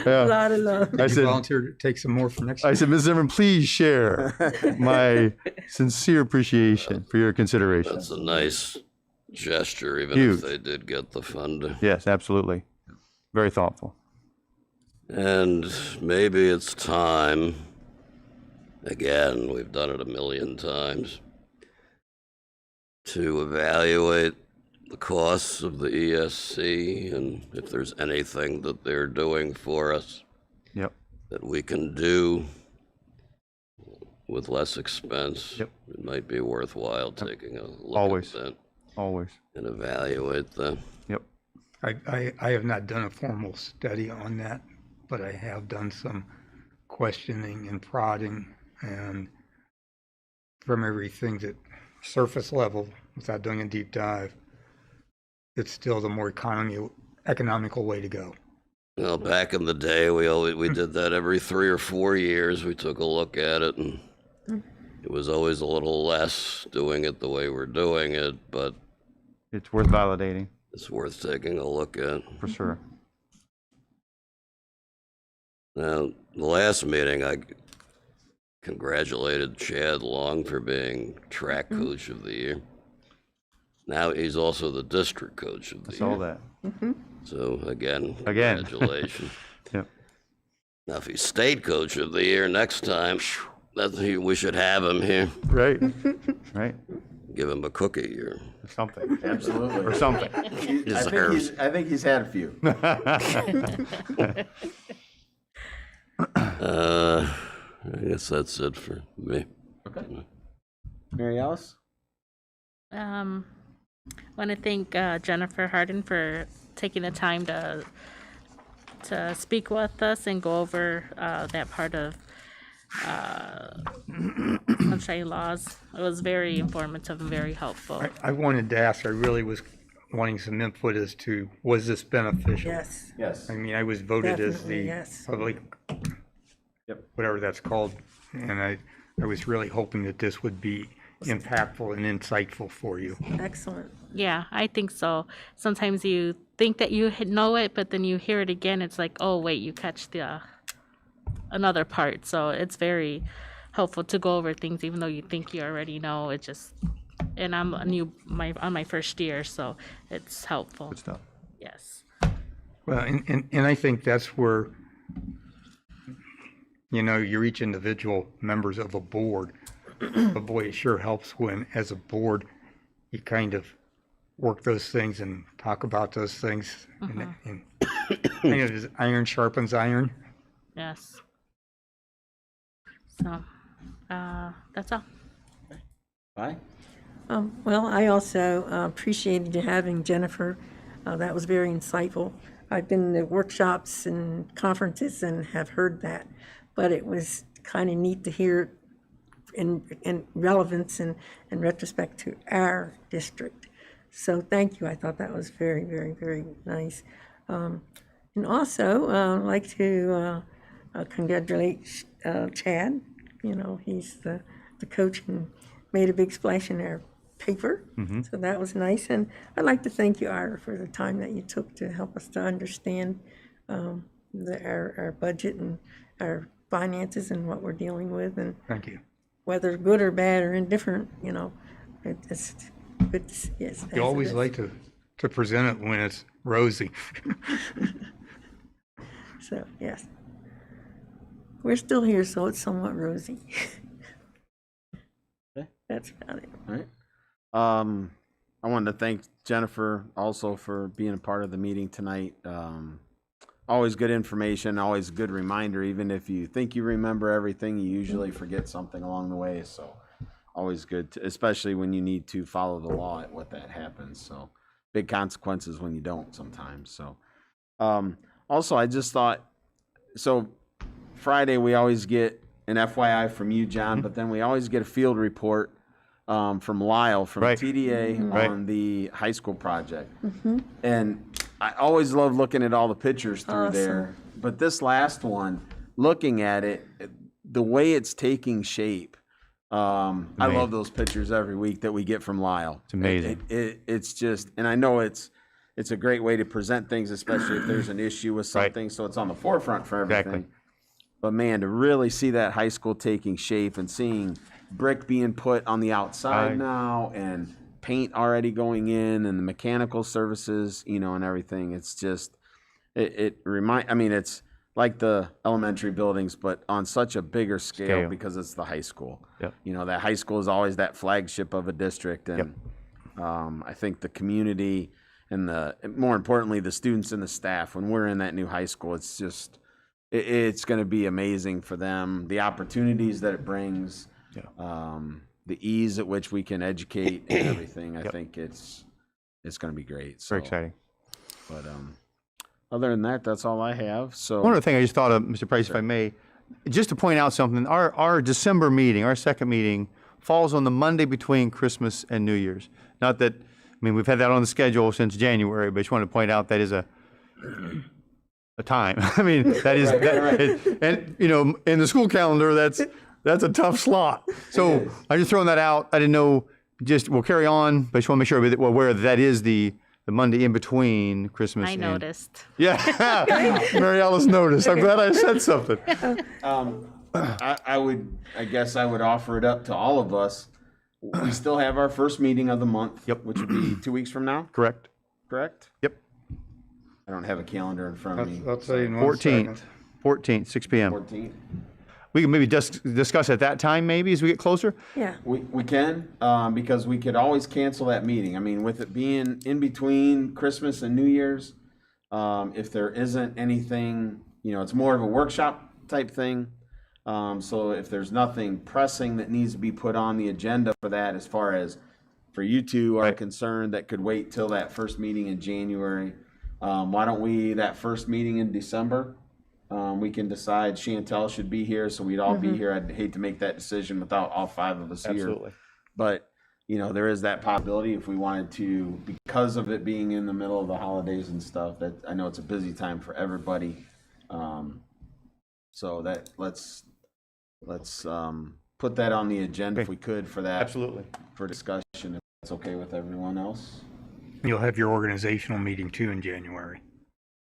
Yeah. lot of love. I You said, volunteer to take some more for next I year. said, Ms. Zimmerman, please share my sincere appreciation for your consideration. That's a nice gesture, even Huge. if they did get the funding. Yes, absolutely. Very thoughtful. And maybe it's time, again, we've done it a million times, to evaluate the costs of the ESC and if there's anything that they're doing for us Yep. that we can do with less expense. Yep. It might be worthwhile taking a look Always. at that Always. and evaluate that. Yep. I have not done a formal study on that, but I have done some questioning and prodding, and from everything that surface level, without doing a deep dive, it's still the more economical way to go. Well, back in the day, we did that every 3 or 4 years. We took a look at it, and it was always a little less doing it the way we're doing it, but It's worth validating it's worth taking a look at. for sure. Now, the last meeting, I congratulated Chad Long for being track coach of the year. Now he's also the district coach of the I year. saw that. So again, Again. congratulations. Yep. Now, if he's state coach of the year next time, we should have him here. Right. Right. Give him a cookie or Something. Absolutely. Or something. deserves. I think he's had a few. I guess that's it for me. Okay. Mary Alice? Want to thank Jennifer Harden for taking the time to speak with us and go over that part of sunshine laws. It was very informative and very helpful. I wanted to ask, I really was wanting some input as to, was this beneficial? Yes. Yes. I mean, I was voted as Definitely, the yes. public, Yep. whatever that's called, and I was really hoping that this would be impactful and insightful for you. Excellent. Yeah, I think so. Sometimes you think that you know it, but then you hear it again. It's like, oh wait, you catch the another part. So it's very helpful to go over things, even though you think you already know. It just, and I'm on my first year, so it's helpful. Good stuff. Yes. Well, and I think that's where, you're each individual members of a board. But boy, it sure helps when, as a board, you kind of work those things and talk about those things. And kind of as iron sharpens iron. Yes. So, that's all. Bye. Well, I also appreciated having Jennifer. That was very insightful. I've been to workshops and conferences and have heard that, but it was kind of neat to hear in relevance and in retrospect to our district. So thank you. I thought that was very, very, very nice. And also, I'd like to congratulate Chad. He's the coach and made a big splash in our paper. So that was nice. And I'd like to thank you, Ira, for the time that you took to help us to understand our budget and our finances and what we're dealing with. And Thank you. whether good or bad or indifferent, It's good to see. Yes, You always like to present it when it's rosy. So, yes. We're still here, so it's somewhat rosy. Okay. That's about it. All right. I wanted to thank Jennifer also for being a part of the meeting tonight. Always good information, always a good reminder. Even if you think you remember everything, you usually forget something along the way. So always good, especially when you need to follow the law at what that happens. So big consequences when you don't sometimes. So also, I just thought, so Friday we always get an FYI from you, John, but then we always get a field report from Lyle from Right. TDA Right. on the high school project. And I always love looking at all the pictures through there. But this last one, looking at it, the way it's taking shape, I Amazing. love those pictures every week that we get from Lyle. It's amazing. It's just, and I know it's a great way to present things, especially if there's an issue with Right. something, so it's on the forefront for everything. Exactly. But man, to really see that high school taking shape and seeing brick being put on the outside Right. now and paint already going in and the mechanical services, and everything, it's just, I mean, it's like the elementary buildings, but on such a bigger scale because it's the high school. Yep. That high school is always that flagship of a district. And I think the community and more importantly, the students and the staff, when we're in that new high school, it's just, it's going to be amazing for them. The opportunities that it brings, the ease at which we can educate and everything. I think it's going to be great. So, Very exciting. But other than that, that's all I have. So One other thing I just thought of, Mr. Price, if I may, just to point out something, our December meeting, our second meeting, falls on the Monday between Christmas and New Year's. Not that, we've had that on the schedule since January, but I just wanted to point out that is a time. That is, and in the school calendar, that's a tough slot. So I'm just throwing that out. I didn't know, we'll carry on, but I just want to make sure we're aware that is the Monday in between Christmas I and... noticed. Yeah, Mary Alice noticed. I'm glad I said something. I guess I would offer it up to all of us. We still have our first meeting of the month, which would be 2 weeks from now, Correct. correct? Yep. I don't have a calendar in front of me. I'll tell you in 1 second. 14th, 6 p.m. 14th. We can maybe discuss at that time, maybe, as we get closer. Yeah. We can, because we could always cancel that meeting. I mean, with it being in between Christmas and New Year's, if there isn't anything, it's more of a workshop type thing. So if there's nothing pressing that needs to be put on the agenda for that, as far as for you two are Right. concerned, that could wait till that first meeting in January. Why don't we, that first meeting in December, we can decide Chantel should be here, so we'd all be here. I'd hate to make that decision without all 5 of us here. Absolutely. But, there is that possibility if we wanted to, because of it being in the middle of the holidays and stuff, that I know it's a busy time for everybody. So that let's put that on the agenda if we could for that. Absolutely. For discussion, if that's okay with everyone else. You'll have your organizational meeting too in January,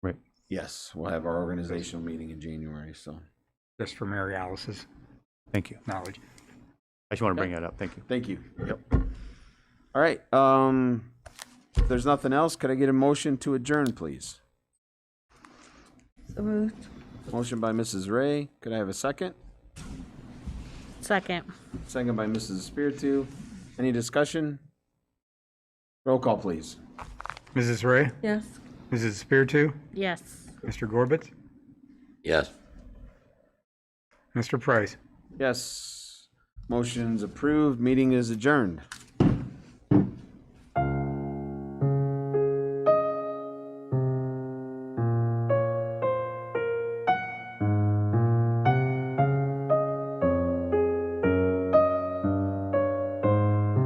Right. Yes, we'll have our organizational meeting in January, so. just for Mary Alice's Thank you. knowledge. I just want to bring that up. Thank you. Thank you. Yep. All right, if there's nothing else, could I get a motion to adjourn, please? So moved. Motion by Mrs. Ray. Could I have a second? Second. Second by Mrs. Espiritu. Any discussion? Roll call, please. Mrs. Ray, Yes. Mrs. Spiritu, Yes. Mr. Gorbitz, Yes. Mr. Price. Yes. Motion's approved. Meeting is adjourned.